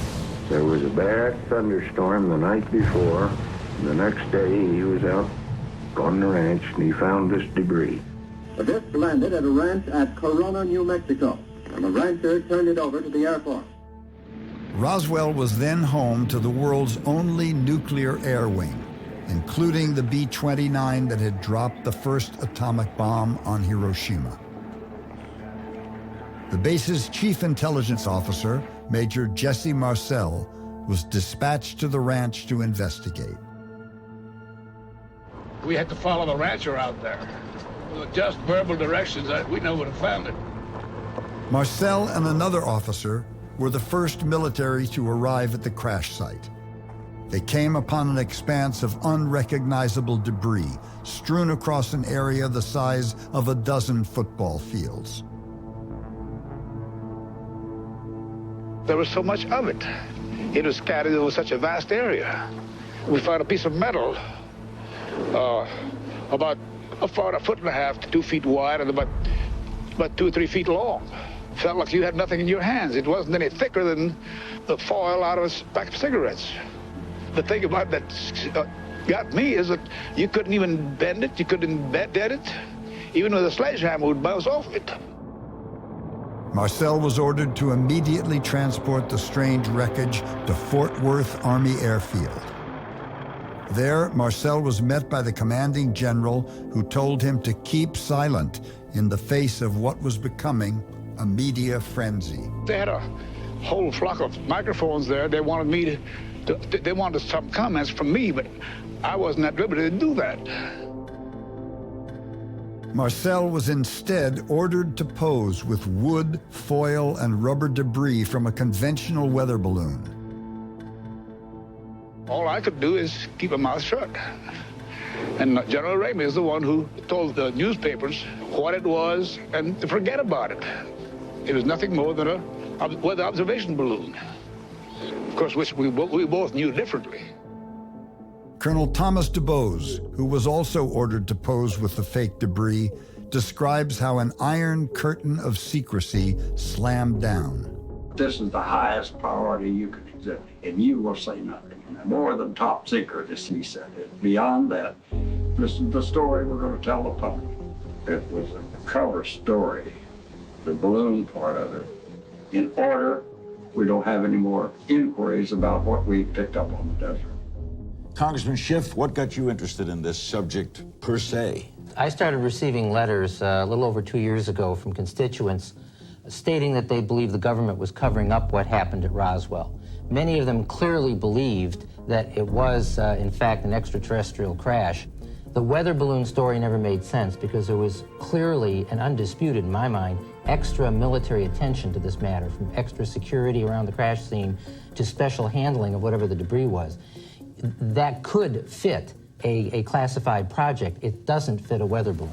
there was a bad thunderstorm the night before, and the next day he was out on the ranch and he found this debris. The disc landed at a ranch at Corona, New Mexico, and the rancher turned it over to the Air Force. Roswell was then home to the world's only nuclear air wing, including the B-29 that had dropped the first atomic bomb on Hiroshima. The base's chief intelligence officer, Major Jesse Marcel, was dispatched to the ranch to investigate. We had to follow the rancher out there. With just verbal directions, we know would have found it. Marcel and another officer were the first military to arrive at the crash site. They came upon an expanse of unrecognizable debris strewn across an area the size of a dozen football fields. There was so much of it. It was scattered over such a vast area. We found a piece of metal about a foot and a half to 2 feet wide and about 2 or 3 feet long. Felt like you had nothing in your hands. It wasn't any thicker than the foil out of a pack of cigarettes. The thing about that got me is that you couldn't even bend it, you couldn't dead it. Even with a sledgehammer would bounce off it. Marcel was ordered to immediately transport the strange wreckage to Fort Worth Army Airfield. There, Marcel was met by the commanding general, who told him to keep silent in the face of what was becoming a media frenzy. They had a whole flock of microphones there. They wanted me they wanted some comments from me, but I wasn't at liberty to do that. Marcel was instead ordered to pose with wood, foil, and rubber debris from a conventional weather balloon. All I could do is keep my mouth shut. And General Ramey is the one who told the newspapers what it was and to forget about it. It was nothing more than a weather observation balloon. Of course, which we both knew differently. Colonel Thomas DuBose, who was also ordered to pose with the fake debris, describes how an iron curtain of secrecy slammed down. This is the highest priority you could exhibit, and you will say nothing. More than top secret, as he said it. Beyond that, this is the story we're going to tell the public. It was a cover story, the balloon part of it. In order, we don't have any more inquiries about what we picked up on the desert. Congressman Schiff, what got you interested in this subject per se? I started receiving letters a little over 2 years ago from constituents stating that they believed the government was covering up what happened at Roswell. Many of them clearly believed that it was, in fact, an extraterrestrial crash. The weather balloon story never made sense because there was clearly and undisputed, in my mind, extra military attention to this matter, from extra security around the crash scene to special handling of whatever the debris was. That could fit a classified project. It doesn't fit a weather balloon.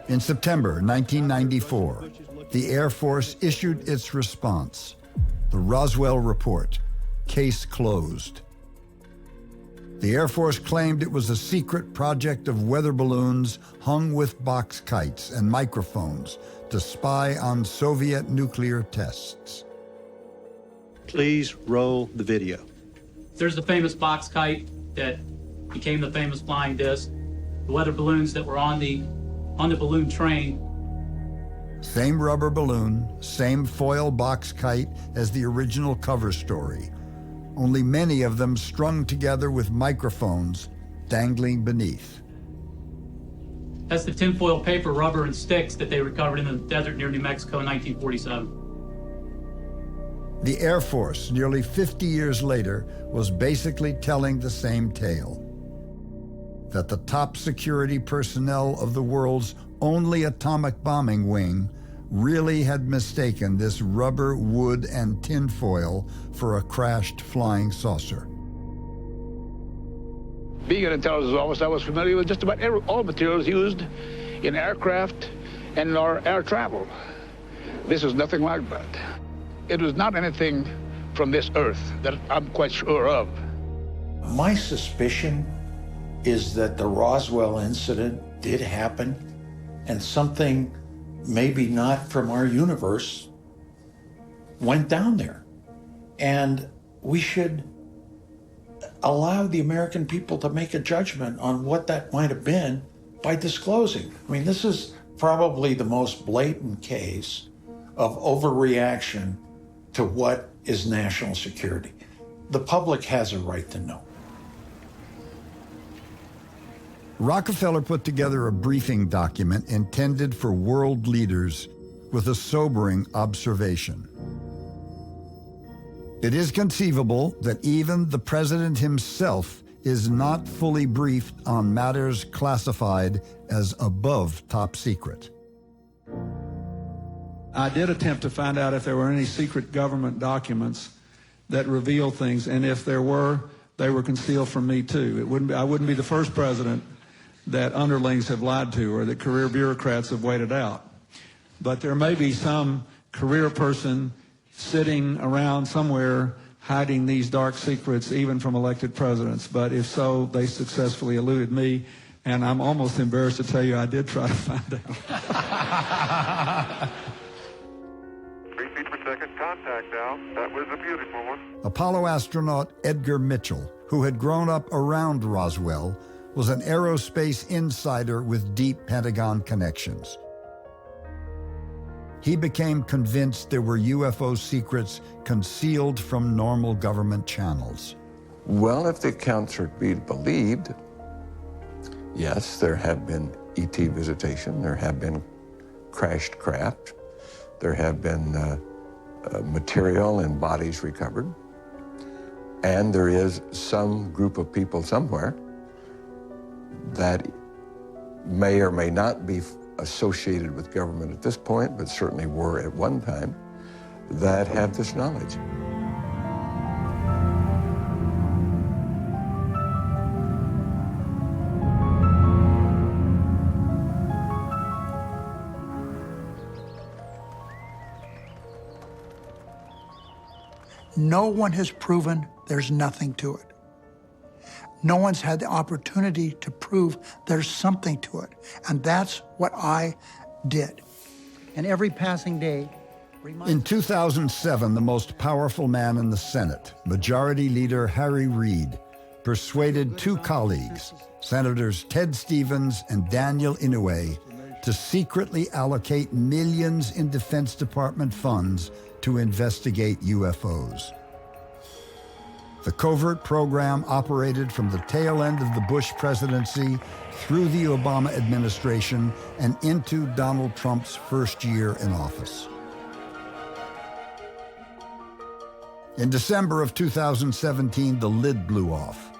In September 1994, the Air Force issued its response, the Roswell Report, case closed. The Air Force claimed it was a secret project of weather balloons hung with box kites and microphones to spy on Soviet nuclear tests. Please roll the video. There's the famous box kite that became the famous flying disc. The weather balloons that were on the balloon train. Same rubber balloon, same foil box kite as the original cover story, only many of them strung together with microphones dangling beneath. That's the tinfoil paper, rubber, and sticks that they recovered in the desert near New Mexico in 1947. The Air Force, nearly 50 years later, was basically telling the same tale. That the top security personnel of the world's only atomic bombing wing really had mistaken this rubber, wood, and tinfoil for a crashed flying saucer. Being an intelligence officer, I was familiar with just about all materials used in aircraft and in our air travel. This is nothing like that. It was not anything from this earth that I'm quite sure of. My suspicion is that the Roswell incident did happen, and something maybe not from our universe went down there. And we should allow the American people to make a judgment on what that might have been by disclosing. I mean, this is probably the most blatant case of overreaction to what is national security. The public has a right to know. Rockefeller put together a briefing document intended for world leaders with a sobering observation. It is conceivable that even the president himself is not fully briefed on matters classified as above top secret. I did attempt to find out if there were any secret government documents that reveal things, and if there were, they were concealed from me too. I wouldn't be the first president that underlings have lied to or that career bureaucrats have waited out. But there may be some career person sitting around somewhere hiding these dark secrets, even from elected presidents. But if so, they successfully eluded me, and I'm almost embarrassed to tell you I did try to find out. 3 feet per second, contact now. That was a beautiful one. Apollo astronaut Edgar Mitchell, who had grown up around Roswell, was an aerospace insider with deep Pentagon connections. He became convinced there were UFO secrets concealed from normal government channels. Well, if the accounts are to be believed, yes, there have been ET visitation, there have been crashed craft, there have been material and bodies recovered, and there is some group of people somewhere that may or may not be associated with government at this point, but certainly were at one time, that have this knowledge. No one has proven there's nothing to it. No one's had the opportunity to prove there's something to it. And that's what I did. And every passing day, in 2007, the most powerful man in the Senate, Majority Leader Harry Reid, persuaded two colleagues, Senators Ted Stevens and Daniel Inouye, to secretly allocate millions in Defense Department funds to investigate UFOs. The covert program operated from the tail end of the Bush presidency through the Obama administration and into Donald Trump's first year in office. In December of 2017, the lid blew off.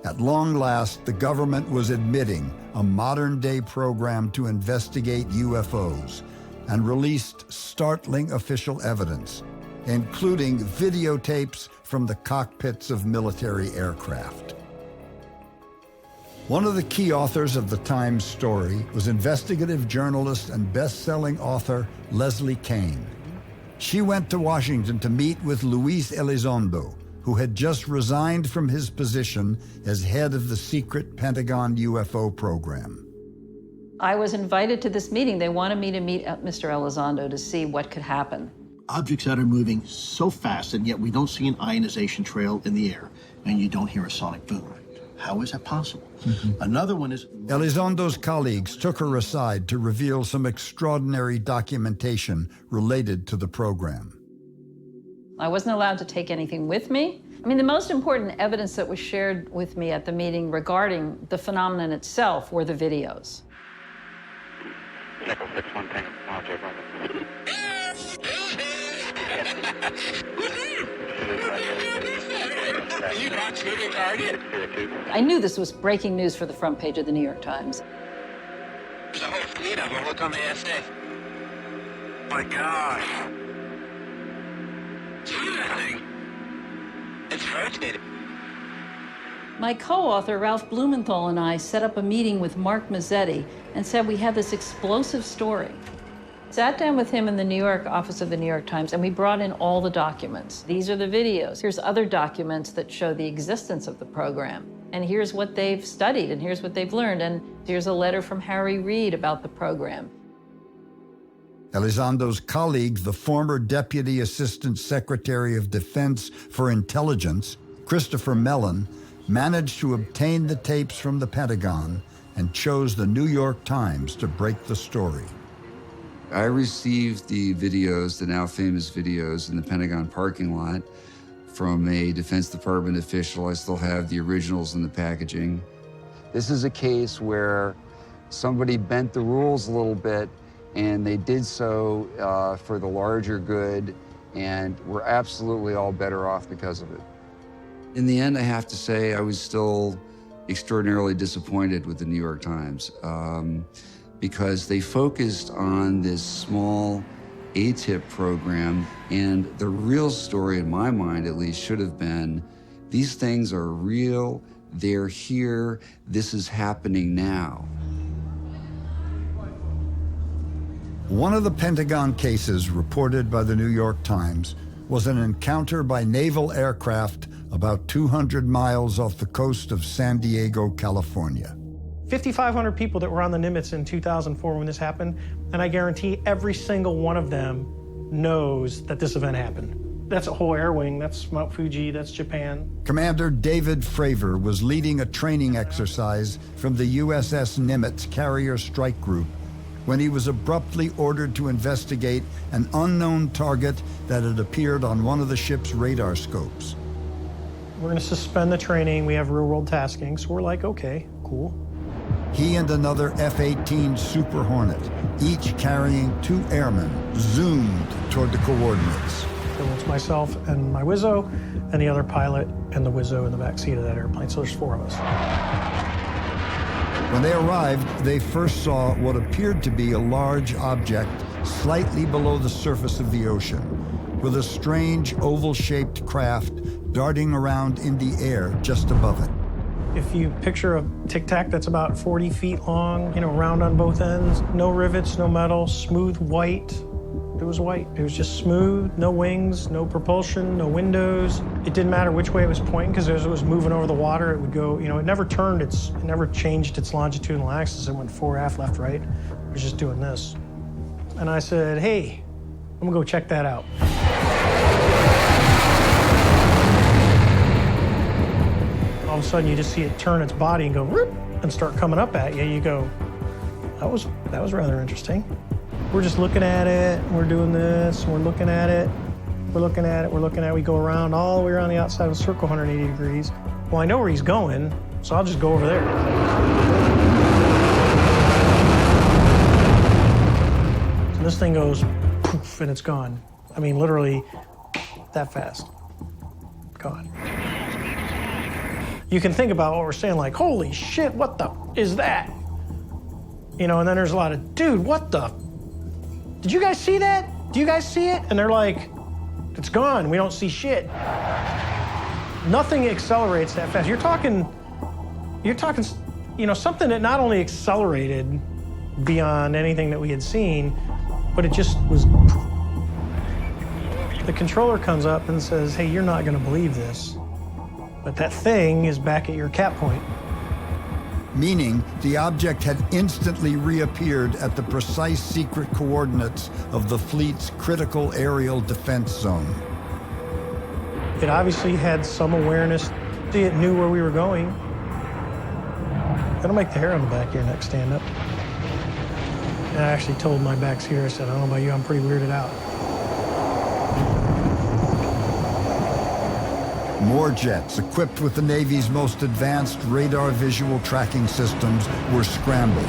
At long last, the government was admitting a modern-day program to investigate UFOs and released startling official evidence, including videotapes from the cockpits of military aircraft. One of the key authors of the Times story was investigative journalist and best-selling author Leslie Kean. She went to Washington to meet with Luis Elizondo, who had just resigned from his position as head of the secret Pentagon UFO program. I was invited to this meeting. They wanted me to meet Mr. Elizondo to see what could happen. Objects that are moving so fast, and yet we don't see an ionization trail in the air, and you don't hear a sonic boom. How is that possible? Another one is... Elizondo's colleagues took her aside to reveal some extraordinary documentation related to the program. I wasn't allowed to take anything with me. I mean, the most important evidence that was shared with me at the meeting regarding the phenomenon itself were the videos. Nickel 6-1 Tango, Roger, brother. I knew this was breaking news for the front page of the New York Times. There's a whole fleet of them. Look on the SA. My gosh. It's rotated. My co-author, Ralph Blumenthal, and I set up a meeting with Mark Mazzetti and said we have this explosive story. Sat down with him in the New York office of the New York Times, and we brought in all the documents. These are the videos. Here's other documents that show the existence of the program. And here's what they've studied, and here's what they've learned. And here's a letter from Harry Reid about the program. Elizondo's colleague, the former Deputy Assistant Secretary of Defense for Intelligence, Christopher Mellon, managed to obtain the tapes from the Pentagon and chose the New York Times to break the story. I received the videos, the now famous videos, in the Pentagon parking lot from a Defense Department official. I still have the originals in the packaging. This is a case where somebody bent the rules a little bit, and they did so for the larger good, and we're absolutely all better off because of it. In the end, I have to say I was still extraordinarily disappointed with the New York Times because they focused on this small ATIP program, and the real story, in my mind at least, should have been, these things are real, they're here, this is happening now. One of the Pentagon cases reported by the New York Times was an encounter by naval aircraft about 200 miles off the coast of San Diego, California. 5,500 people that were on the Nimitz in 2004 when this happened, and I guarantee every single one of them knows that this event happened. That's a whole air wing, that's Mount Fuji, that's Japan. Commander David Fravor was leading a training exercise from the USS Nimitz Carrier Strike Group when he was abruptly ordered to investigate an unknown target that had appeared on one of the ship's radar scopes. We're going to suspend the training, we have real-world tasking, so we're like, okay, cool. He and another F-18 Super Hornet, each carrying 2 airmen, zoomed toward the coordinates. So it's myself and my Wizzo, and the other pilot and the Wizzo in the back seat of that airplane, so there's 4 of us. When they arrived, they first saw what appeared to be a large object slightly below the surface of the ocean, with a strange oval-shaped craft darting around in the air just above it. If you picture a Tic Tac that's about 40 feet long, you know, round on both ends, no rivets, no metal, smooth white. It was white. It was just smooth, no wings, no propulsion, no windows. It didn't matter which way it was pointing because as it was moving over the water, it would go, you know, it never turned it never changed its longitudinal axis. It went fore, aft, left, right. It was just doing this. And I said, hey, I'm gonna go check that out. All of a sudden, you just see it turn its body and go, whoop, and start coming up at you. You go, that was rather interesting. We're just looking at it, we're doing this, we're looking at it, we're looking at it, we're looking at it. We go around all the way around the outside of the circle 180 degrees. Well, I know where he's going, so I'll just go over there. So this thing goes poof, and it's gone. I mean, literally that fast. Gone. You can think about what we're saying, like, holy shit, what the is that? You know, and then there's a lot of, dude, what the? Did you guys see that? Do you guys see it? And they're like, it's gone, we don't see shit. Nothing accelerates that fast. You're talking, you know, something that not only accelerated beyond anything that we had seen, but it just was. The controller comes up and says, hey, you're not gonna believe this, but that thing is back at your cap point. Meaning the object had instantly reappeared at the precise secret coordinates of the fleet's critical aerial defense zone. It obviously had some awareness. It knew where we were going. That'll make the hair on the back of your neck stand up. And I actually told my backs here, I said, I don't know about you, I'm pretty weirded out. More jets equipped with the Navy's most advanced radar visual tracking systems were scrambled.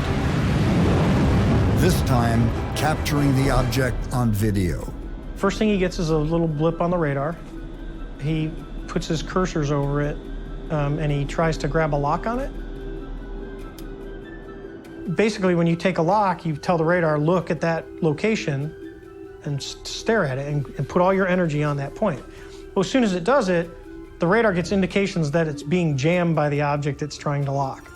This time, capturing the object on video. First thing he gets is a little blip on the radar. He puts his cursors over it, and he tries to grab a lock on it. Basically, when you take a lock, you tell the radar, look at that location and stare at it and put all your energy on that point. Well, as soon as it does it, the radar gets indications that it's being jammed by the object it's trying to lock.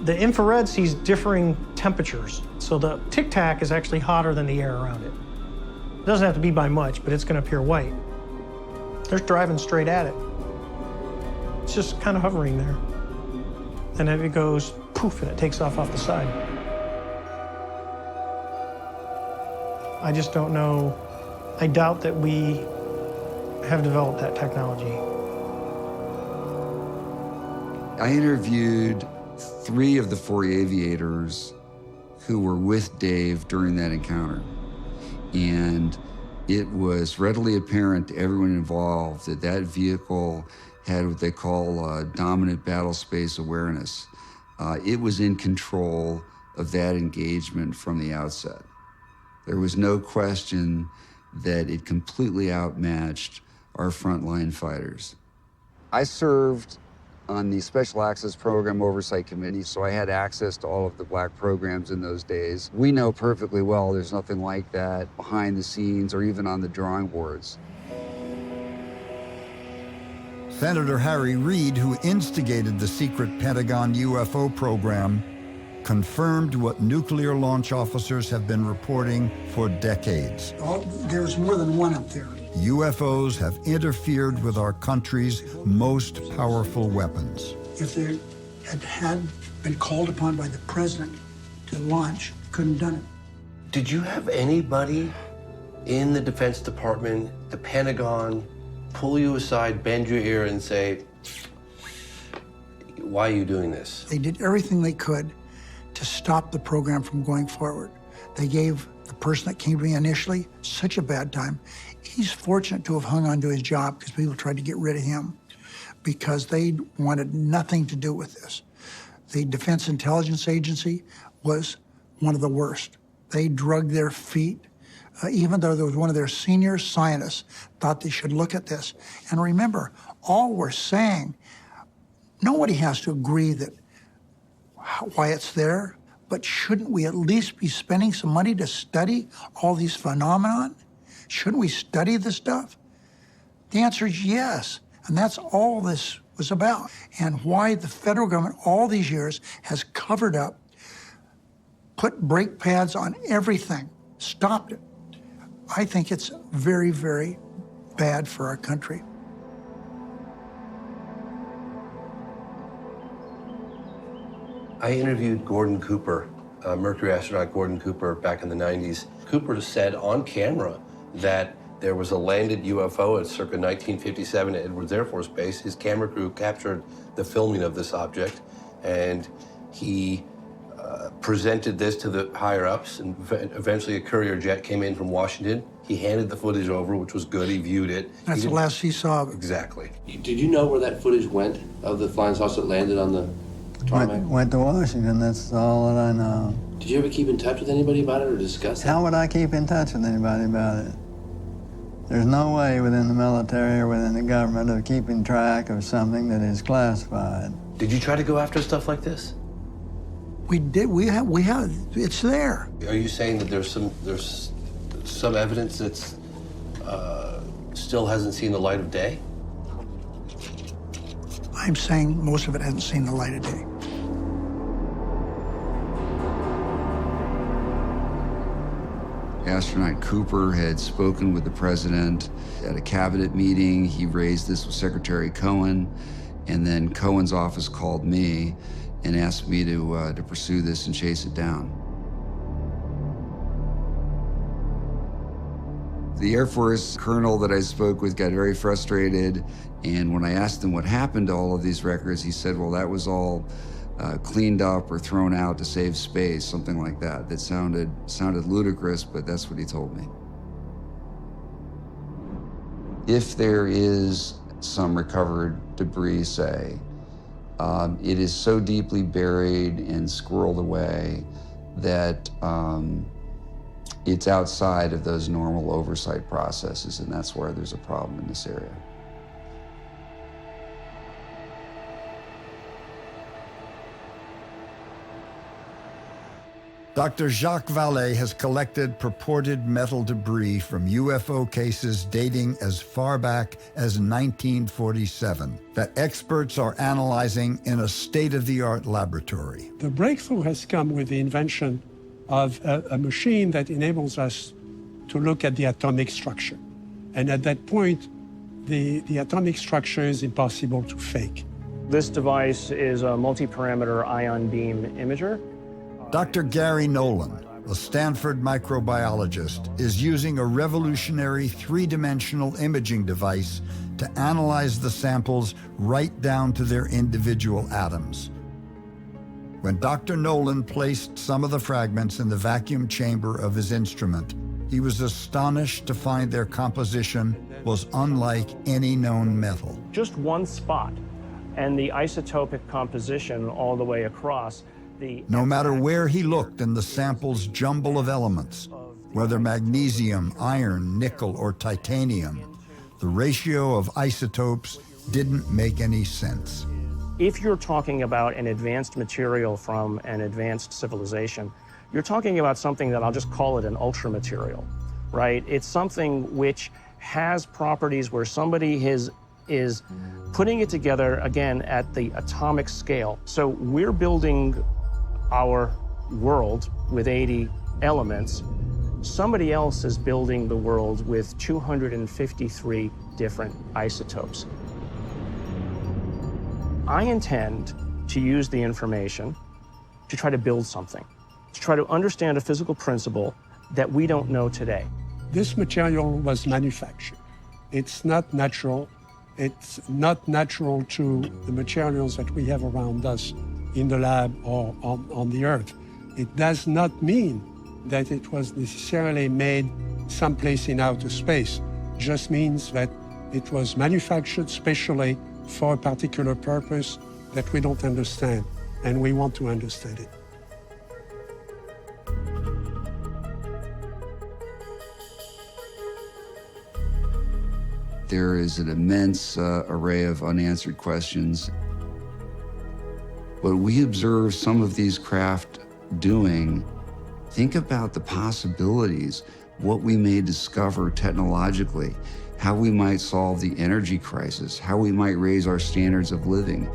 The infrared sees differing temperatures, so the Tic Tac is actually hotter than the air around it. It doesn't have to be by much, but it's going to appear white. They're driving straight at it. It's just kind of hovering there. And then it goes poof, and it takes off the side. I just don't know. I doubt that we have developed that technology. I interviewed 3 of the 4 aviators who were with Dave during that encounter. And it was readily apparent to everyone involved that that vehicle had what they call dominant battle space awareness. It was in control of that engagement from the outset. There was no question that it completely outmatched our frontline fighters. I served on the Special Access Program Oversight Committee, so I had access to all of the black programs in those days. We know perfectly well there's nothing like that behind the scenes or even on the drawing boards. Senator Harry Reid, who instigated the secret Pentagon UFO program, confirmed what nuclear launch officers have been reporting for decades. There's more than one up there. UFOs have interfered with our country's most powerful weapons. If they had been called upon by the president to launch, couldn't have done it. Did you have anybody in the Defense Department, the Pentagon, pull you aside, bend your ear, and say, why are you doing this? They did everything they could to stop the program from going forward. They gave the person that came to me initially such a bad time. He's fortunate to have hung on to his job because people tried to get rid of him because they wanted nothing to do with this. The Defense Intelligence Agency was one of the worst. They drugged their feet, even though there was one of their senior scientists thought they should look at this. And remember, all we're saying, nobody has to agree that why it's there, but shouldn't we at least be spending some money to study all these phenomenon? Shouldn't we study this stuff? The answer is yes. And that's all this was about. And why the federal government all these years has covered up, put brake pads on everything, stopped it. I think it's very, very bad for our country. I interviewed Gordon Cooper, Mercury astronaut Gordon Cooper, back in the 90s. Cooper said on camera that there was a landed UFO at circa 1957 at Edwards Air Force Base. His camera crew captured the filming of this object, and he presented this to the higher-ups, and eventually a courier jet came in from Washington. He handed the footage over, which was good. He viewed it. That's the last he saw of it. Exactly. Did you know where that footage went of the flying saucer that landed on the tarmac? Went to Washington, that's all that I know. Did you ever keep in touch with anybody about it or discuss it? How would I keep in touch with anybody about it? There's no way within the military or within the government of keeping track of something that is classified. Did you try to go after stuff like this? We did. We have. It's there. Are you saying that there's some evidence that's still hasn't seen the light of day? I'm saying most of it hasn't seen the light of day. Astronaut Cooper had spoken with the president at a cabinet meeting. He raised this with Secretary Cohen, and then Cohen's office called me and asked me to pursue this and chase it down. The Air Force colonel that I spoke with got very frustrated, and when I asked him what happened to all of these records, he said, well, that was all cleaned up or thrown out to save space, something like that. That sounded ludicrous, but that's what he told me. If there is some recovered debris, say, it is so deeply buried and squirreled away that it's outside of those normal oversight processes, and that's where there's a problem in this area. Dr. Jacques Vallée has collected purported metal debris from UFO cases dating as far back as 1947 that experts are analyzing in a state-of-the-art laboratory. The breakthrough has come with the invention of a machine that enables us to look at the atomic structure. And at that point, the atomic structure is impossible to fake. This device is a multi-parameter ion beam imager. Dr. Gary Nolan, a Stanford microbiologist, is using a revolutionary three-dimensional imaging device to analyze the samples right down to their individual atoms. When Dr. Nolan placed some of the fragments in the vacuum chamber of his instrument, he was astonished to find their composition was unlike any known metal. Just one spot, and the isotopic composition all the way across. No matter where he looked in the sample's jumble of elements, whether magnesium, iron, nickel, or titanium, the ratio of isotopes didn't make any sense. If you're talking about an advanced material from an advanced civilization, you're talking about something that I'll just call it an ultra material, right? It's something which has properties where somebody is putting it together, again, at the atomic scale. So we're building our world with 80 elements. Somebody else is building the world with 253 different isotopes. I intend to use the information to try to build something, to try to understand a physical principle that we don't know today. This material was manufactured. It's not natural. It's not natural to the materials that we have around us in the lab or on the Earth. It does not mean that it was necessarily made someplace in outer space. It just means that it was manufactured specially for a particular purpose that we don't understand, and we want to understand it. There is an immense array of unanswered questions. What we observe some of these craft doing, think about the possibilities, what we may discover technologically, how we might solve the energy crisis, how we might raise our standards of living.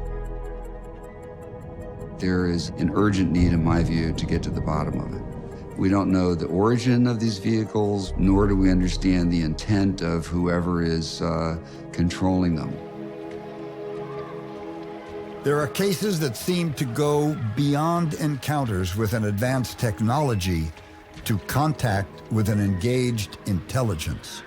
There is an urgent need, in my view, to get to the bottom of it. We don't know the origin of these vehicles, nor do we understand the intent of whoever is controlling them. There are cases that seem to go beyond encounters with an advanced technology to contact with an engaged intelligence.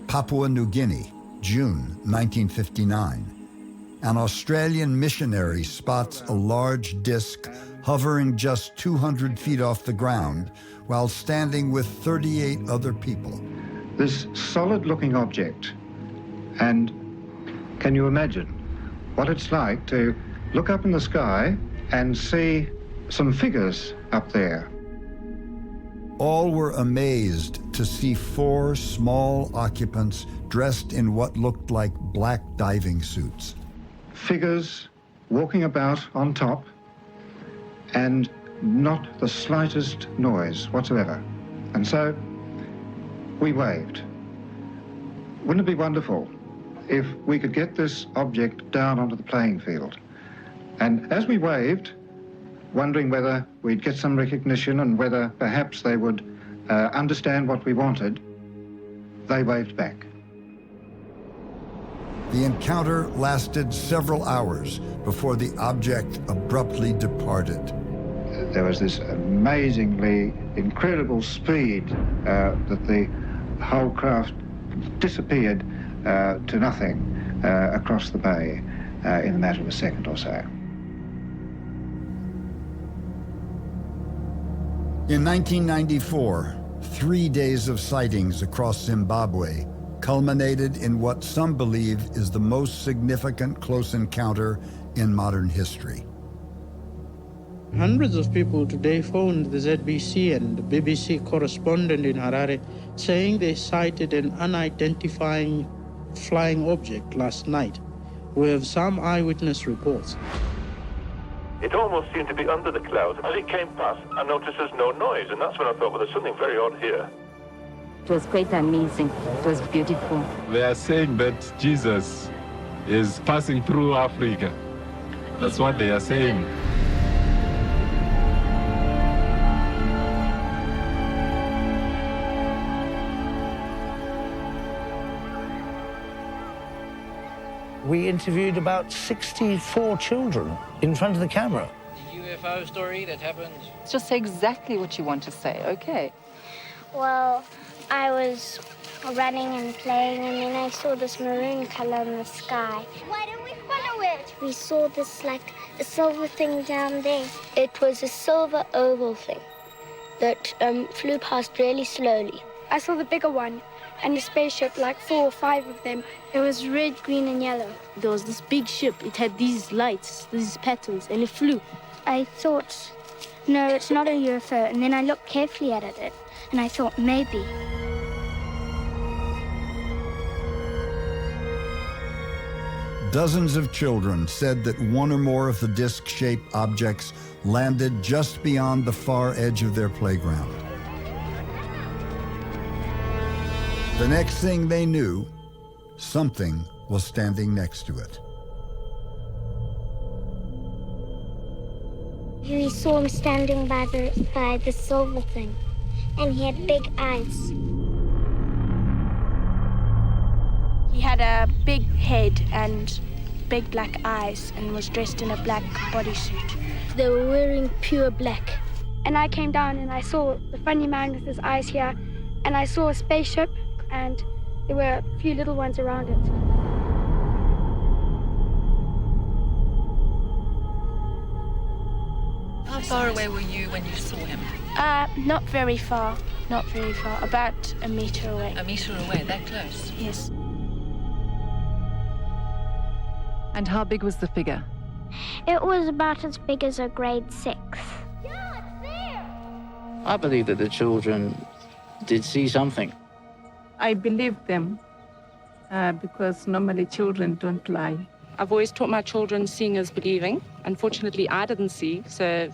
Papua New Guinea, June 1959. An Australian missionary spots a large disc hovering just 200 feet off the ground while standing with 38 other people. This solid-looking object, and can you imagine what it's like to look up in the sky and see some figures up there? All were amazed to see 4 small occupants dressed in what looked like black diving suits. Figures walking about on top and not the slightest noise whatsoever. And so we waved. Wouldn't it be wonderful if we could get this object down onto the playing field? And as we waved, wondering whether we'd get some recognition and whether perhaps they would understand what we wanted, they waved back. The encounter lasted several hours before the object abruptly departed. There was this amazingly incredible speed that the whole craft disappeared to nothing across the bay in a matter of a second or so. In 1994, 3 days of sightings across Zimbabwe culminated in what some believe is the most significant close encounter in modern history. Hundreds of people today phoned the ZBC and the BBC correspondent in Harare saying they sighted an unidentified flying object last night. We have some eyewitness reports. It almost seemed to be under the clouds. As it came past, I noticed there's no noise, and that's when I thought, well, there's something very odd here. It was quite amazing. It was beautiful. They are saying that Jesus is passing through Africa. That's what they are saying. We interviewed about 64 children in front of the camera. The UFO story that happened. Just say exactly what you want to say, okay? Well, I was running and playing, and then I saw this maroon color in the sky. Why don't we follow it? We saw this, like, a silver thing down there. It was a silver oval thing that flew past really slowly. I saw the bigger one and a spaceship, like 4 or 5 of them. It was red, green, and yellow. There was this big ship. It had these lights, these patterns, and it flew. I thought, no, it's not a UFO. And then I looked carefully at it, and I thought, maybe. Dozens of children said that one or more of the disc-shaped objects landed just beyond the far edge of their playground. The next thing they knew, something was standing next to it. We saw him standing by the silver thing, and he had big eyes. He had a big head and big black eyes and was dressed in a black bodysuit. They were wearing pure black. And I came down and I saw the funny man with his eyes here, and I saw a spaceship, and there were a few little ones around it. How far away were you when you saw him? Not very far, about a meter away. A meter away, that close? Yes. And how big was the figure? It was about as big as a grade 6. I believe that the children did see something. I believe them because normally children don't lie. I've always taught my children seeing is believing. Unfortunately, I didn't see, so...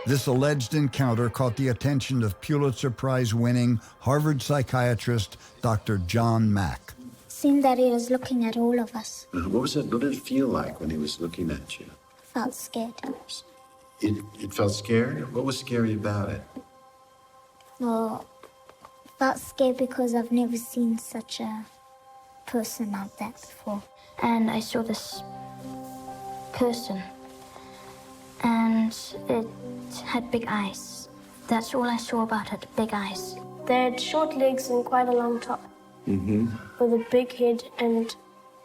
This alleged encounter caught the attention of Pulitzer Prize-winning Harvard psychiatrist Dr. John Mack. Seemed that he was looking at all of us. What did it feel like when he was looking at you? Felt scared. It felt scary? What was scary about it? Well, felt scared because I've never seen such a person like that before. And I saw this person, and it had big eyes. That's all I saw about it, big eyes. They had short legs and quite a long top, with a big head and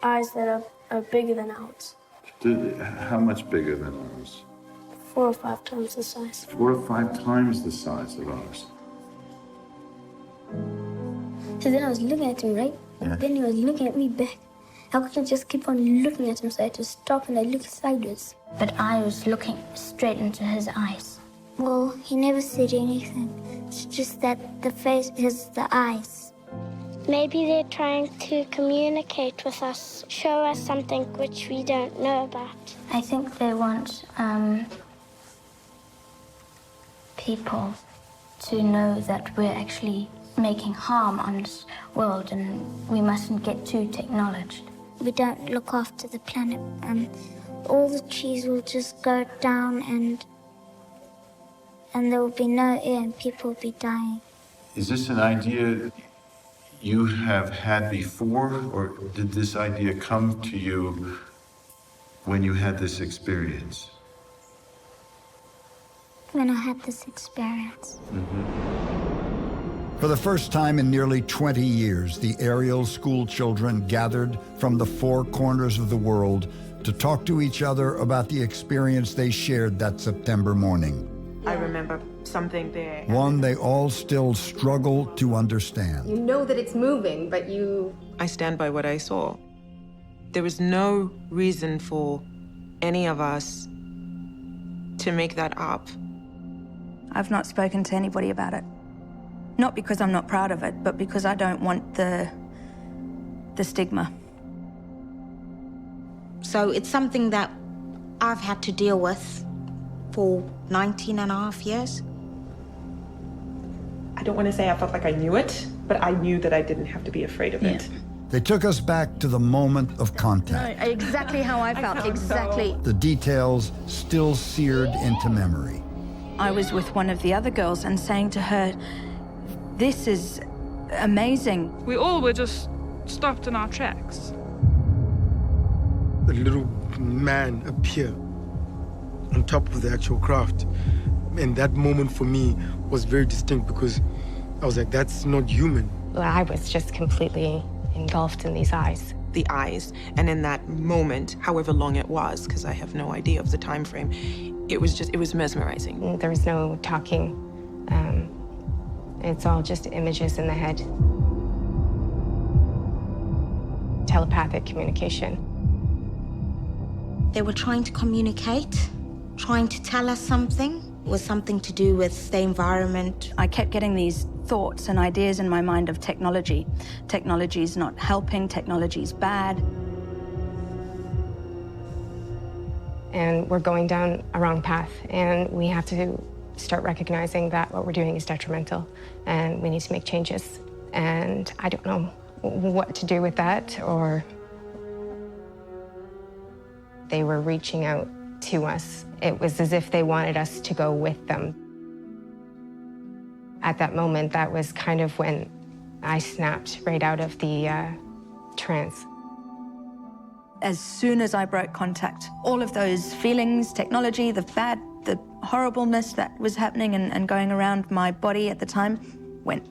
eyes that are bigger than ours. How much bigger than ours? 4 or 5 times the size. 4 or 5 times the size of ours. So then I was looking at him, right? Yeah. Then he was looking at me back. How could I just keep on looking at him, so I had to stop and I looked sideways. But I was looking straight into his eyes. Well, he never said anything. It's just that the face is the eyes. Maybe they're trying to communicate with us, show us something which we don't know about. I think they want people to know that we're actually making harm on this world and we mustn't get too technologized. We don't look after the planet, and all the trees will just go down and there will be no air and people will be dying. Is this an idea you have had before, or did this idea come to you when you had this experience? When I had this experience. For the first time in nearly 20 years, the Ariel school children gathered from the 4 corners of the world to talk to each other about the experience they shared that September morning. I remember something there. One they all still struggle to understand. You know that it's moving, but I stand by what I saw. There was no reason for any of us to make that up. I've not spoken to anybody about it. Not because I'm not proud of it, but because I don't want the stigma. So it's something that I've had to deal with for 19 and a half years. I don't want to say I felt like I knew it, but I knew that I didn't have to be afraid of it. They took us back to the moment of contact. No, exactly how I felt, exactly. The details still seared into memory. I was with one of the other girls and saying to her, "This is amazing." We all were just stopped in our tracks. A little man appear on top of the actual craft. And that moment for me was very distinct because I was like, that's not human. Well, I was just completely engulfed in these eyes. The eyes, and in that moment, however long it was, because I have no idea of the time frame, it was mesmerizing. There was no talking. It's all just images in the head. Telepathic communication. They were trying to communicate, trying to tell us something. It was something to do with the environment. I kept getting these thoughts and ideas in my mind of technology. Technology's not helping, technology's bad. And we're going down a wrong path, and we have to start recognizing that what we're doing is detrimental, and we need to make changes. And I don't know what to do with that, or they were reaching out to us. It was as if they wanted us to go with them. At that moment, that was kind of when I snapped right out of the trance. As soon as I broke contact, all of those feelings, technology, the bad, the horribleness that was happening and going around my body at the time went.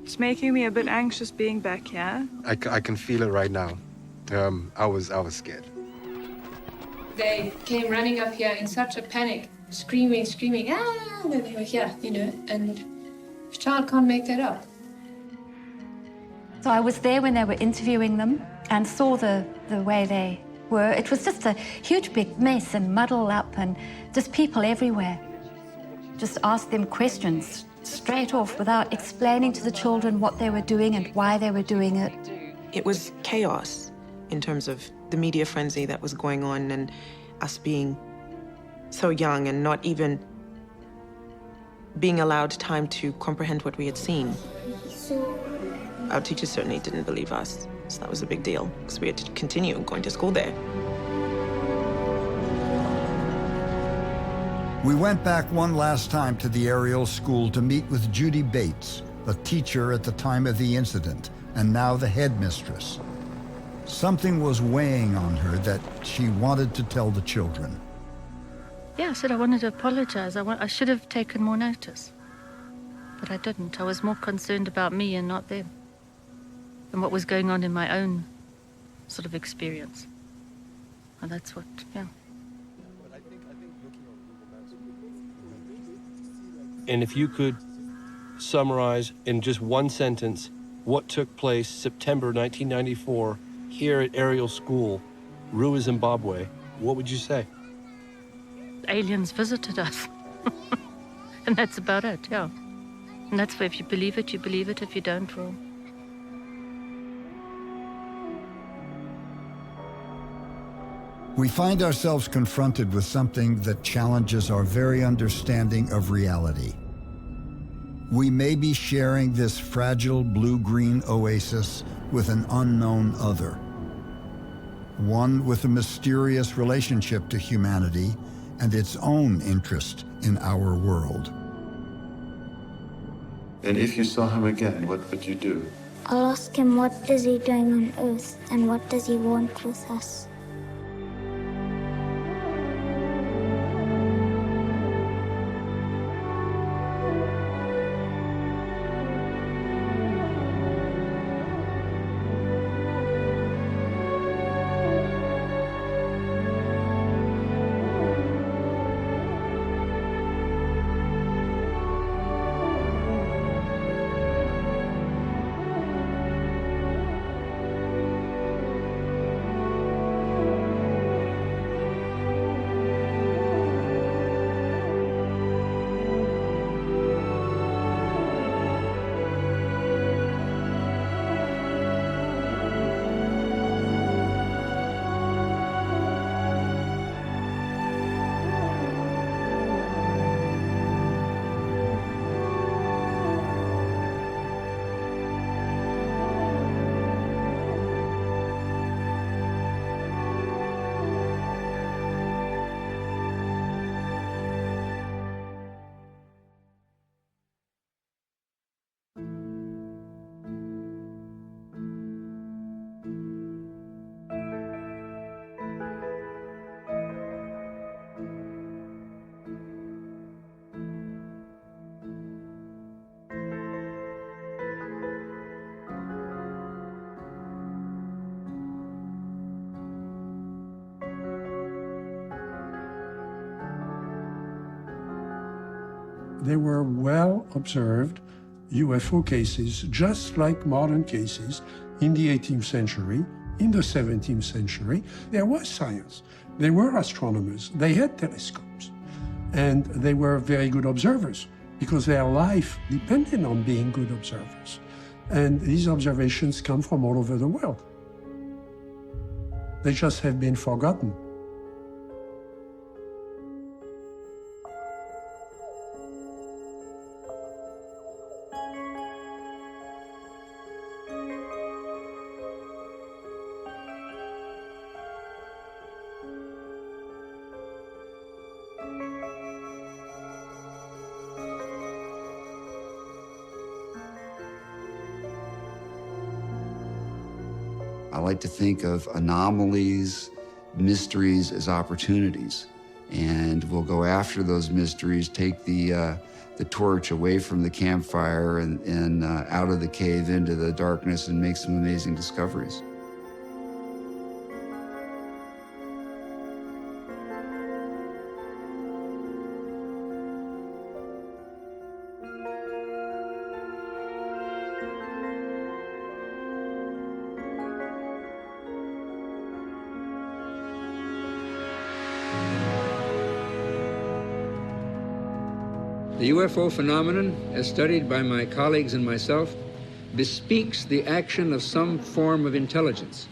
It's making me a bit anxious being back here. I can feel it right now. I was scared. They came running up here in such a panic, screaming, ah, and they were here, and a child can't make that up. So I was there when they were interviewing them and saw the way they were. It was just a huge big mess and muddle up and just people everywhere. Just asked them questions straight off without explaining to the children what they were doing and why they were doing it. It was chaos in terms of the media frenzy that was going on and us being so young and not even being allowed time to comprehend what we had seen. So, Our teachers certainly didn't believe us, so that was a big deal, because we had to continue going to school there. We went back one last time to the Ariel school to meet with Judy Bates, the teacher at the time of the incident, and now the headmistress. Something was weighing on her that she wanted to tell the children. Yeah, I said I wanted to apologize. I should have taken more notice. But I didn't. I was more concerned about me and not them, and what was going on in my own sort of experience. And that's what, yeah. And if you could summarize in just one sentence what took place September 1994 here at Ariel School, Ruwa, Zimbabwe, what would you say? Aliens visited us. And that's about it, yeah. And that's where if you believe it, you believe it. If you don't, well. We find ourselves confronted with something that challenges our very understanding of reality. We may be sharing this fragile blue-green oasis with an unknown other. One with a mysterious relationship to humanity and its own interest in our world. And if you saw him again, what would you do? I'll ask him what is he doing on Earth and what does he want with us. There were well-observed UFO cases, just like modern cases in the 18th century, in the 17th century. There was science. There were astronomers. They had telescopes. And they were very good observers because their life depended on being good observers. And these observations come from all over the world. They just have been forgotten. I like to think of anomalies, mysteries as opportunities. And we'll go after those mysteries, take the torch away from the campfire and out of the cave into the darkness and make some amazing discoveries. The UFO phenomenon, as studied by my colleagues and myself, bespeaks the action of some form of intelligence.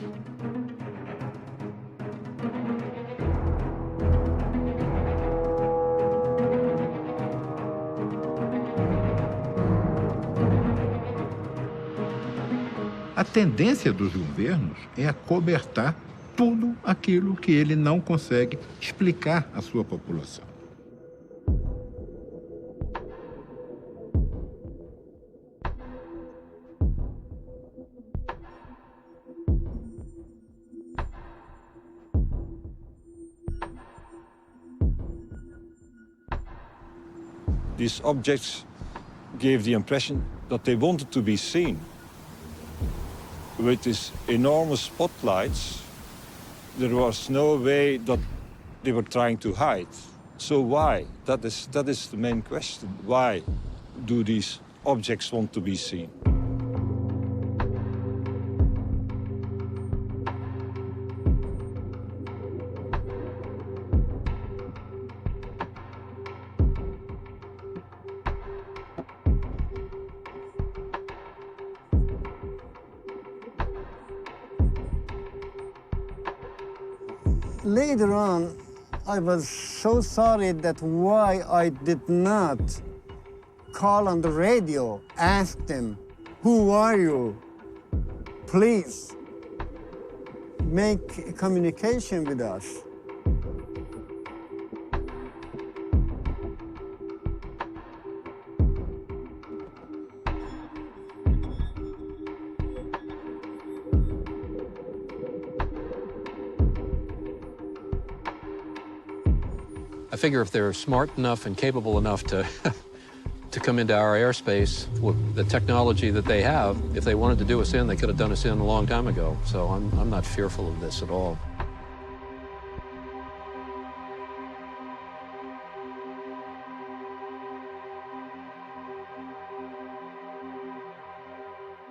tendência dos governos é acobertar tudo aquilo que ele não consegue explicar à sua população. These objects gave the impression that they wanted to be seen. With these enormous spotlights, there was no way that they were trying to hide. So why? That is the main question. Why do these objects want to be seen? Later on, I was so sorry that why I did not call on the radio, ask them, who are you? Please, make communication with us. I figure if they're smart enough and capable enough to come into our airspace with the technology that they have, if they wanted to do us in, they could have done us in a long time ago. So I'm not fearful of this at all.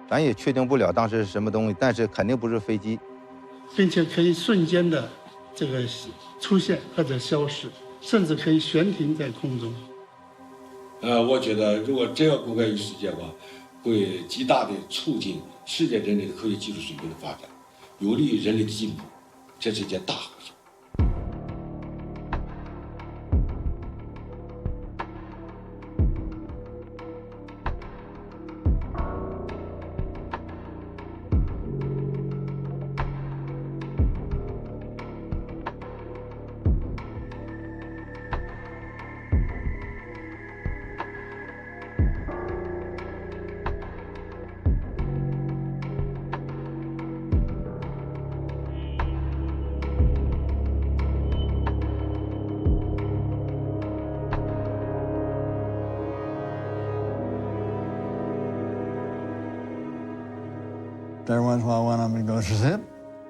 咱也确定不了当时是什么东西，但是肯定不是飞机，并且可以瞬间的这个出现或者消失，甚至可以悬停在空中。我觉得如果这样公开于世界的话，会极大的促进世界人类的科学技术水平的发展，有利于人类的进步，这是一件大好事。There went one of them goes, zip.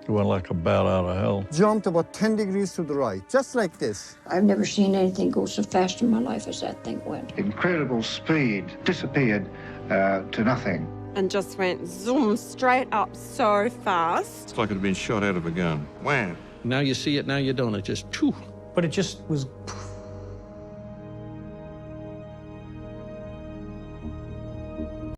It went like a bat out of hell. Jumped about 10 degrees to the right, just like this. I've never seen anything go so fast in my life as that thing went. Incredible speed, disappeared to nothing. And just went zoom straight up so fast. It's like it had been shot out of a gun. Wham! Now you see it, now you don't. It just, phew. But it just was